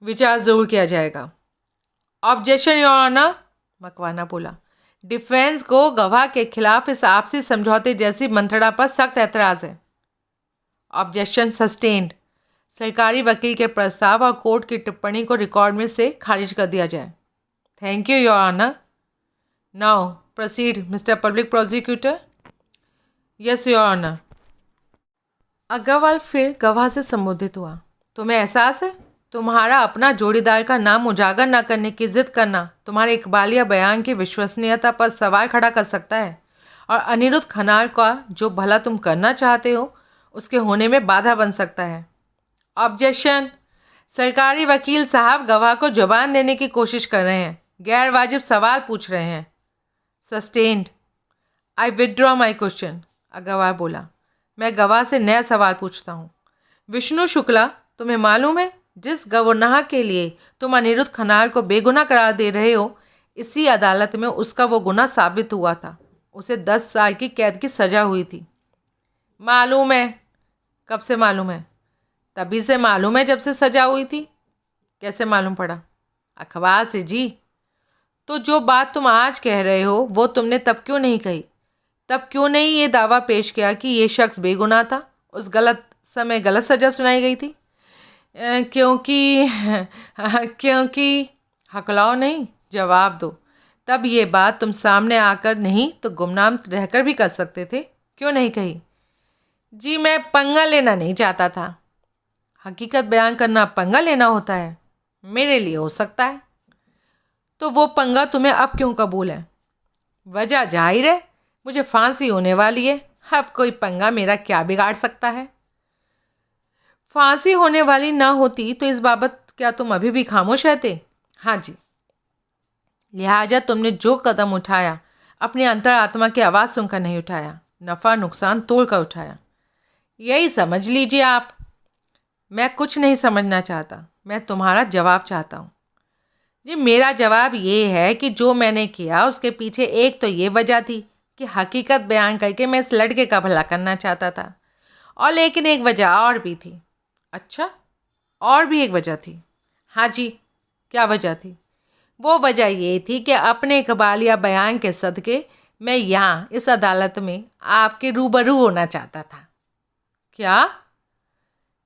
विचार ज़रूर किया जाएगा। ऑब्जेक्शन योर ऑनर, मकवाना बोला। डिफेंस को गवाह के खिलाफ इस आपसी समझौते जैसी मंत्रणा पर सख्त ऐतराज़ है। Objection sustained. सरकारी वकील के प्रस्ताव और कोर्ट की टिप्पणी को रिकॉर्ड में से खारिज कर दिया जाए। Thank you your honour. Now proceed mister public prosecutor. Yes your honour. Agrawal फिर गवाह से संबोधित हुआ। तुम्हें एहसास है तुम्हारा अपना जोड़ीदार का नाम उजागर न करने की जिद करना तुम्हारे इकबालिया बयान की विश्वसनीयता पर सवाल खड़ा कर सकता है और अनिरुद्ध खन्नाल का जो भला तुम करना चाहते हो उसके होने में बाधा बन सकता है। ऑब्जेक्शन। सरकारी वकील साहब गवाह को जबान देने की कोशिश कर रहे हैं, गैर वाजिब सवाल पूछ रहे हैं। Sustained. I withdraw my question, Agrawal बोला। मैं गवाह से नया सवाल पूछता हूँ। विष्णु शुक्ला, तुम्हें मालूम है जिस गवाह के लिए तुम अनिरुद्ध खन्नाल को बेगुनाह करार दे रहे हो, इसी अदालत में उसका वो गुनाह साबित हुआ था। उसे 10 साल की कैद की सज़ा हुई थी। मालूम है। कब से मालूम है? तभी से मालूम है जब से सज़ा हुई थी। कैसे मालूम पड़ा? अखबार से जी। तो जो बात तुम आज कह रहे हो वो तुमने तब क्यों नहीं कही? तब क्यों नहीं ये दावा पेश किया कि ये शख्स बेगुनाह था, उस गलत समय गलत सज़ा सुनाई गई थी? क्योंकि हकलाओ नहीं, जवाब दो। तब ये बात तुम सामने आकर नहीं तो गुमनाम रहकर भी कर सकते थे, क्यों नहीं कही? जी मैं पंगा लेना नहीं चाहता था। हकीकत बयान करना पंगा लेना होता है? मेरे लिए हो सकता है। तो वो पंगा तुम्हें अब क्यों कबूल है? वजह जाहिर है, मुझे फांसी होने वाली है। अब कोई पंगा मेरा क्या बिगाड़ सकता है? फांसी होने वाली ना होती तो इस बाबत क्या तुम अभी भी खामोश रहते? हाँ जी। लिहाजा तुमने जो कदम उठाया अपनी अंतरात्मा की आवाज़ सुनकर नहीं उठाया, नफ़ा नुकसान तोल कर उठाया। यही समझ लीजिए आप। मैं कुछ नहीं समझना चाहता, मैं तुम्हारा जवाब चाहता हूँ। जी मेरा जवाब ये है कि जो मैंने किया उसके पीछे एक तो ये वजह थी कि हकीकत बयान करके मैं इस लड़के का भला करना चाहता था, और लेकिन एक वजह और भी थी। अच्छा, और भी एक वजह थी? हाँ जी। क्या वजह थी? वो वजह ये थी कि अपने इकबालिया बयान के सदके मैं यहाँ इस अदालत में आपके रूबरू होना चाहता था। क्या?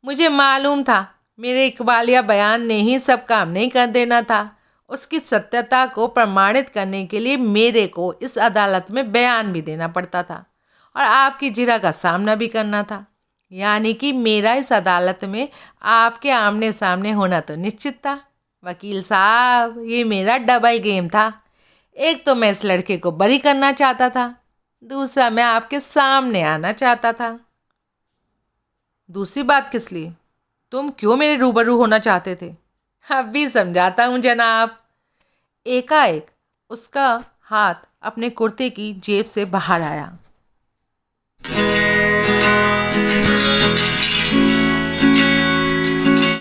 मुझे मालूम था मेरे इकबालिया बयान ने ही सब काम नहीं कर देना था। उसकी सत्यता को प्रमाणित करने के लिए मेरे को इस अदालत में बयान भी देना पड़ता था और आपकी जिरह का सामना भी करना था। यानी कि मेरा इस अदालत में आपके आमने सामने होना तो निश्चित था। वकील साहब, ये मेरा डबल गेम था। एक तो मैं इस लड़के को बरी करना चाहता था, दूसरा मैं आपके सामने आना चाहता था। दूसरी बात किस लिए? तुम क्यों मेरे रूबरू होना चाहते थे? अब भी समझाता हूँ जनाब। एकाएक उसका हाथ अपने कुर्ते की जेब से बाहर आया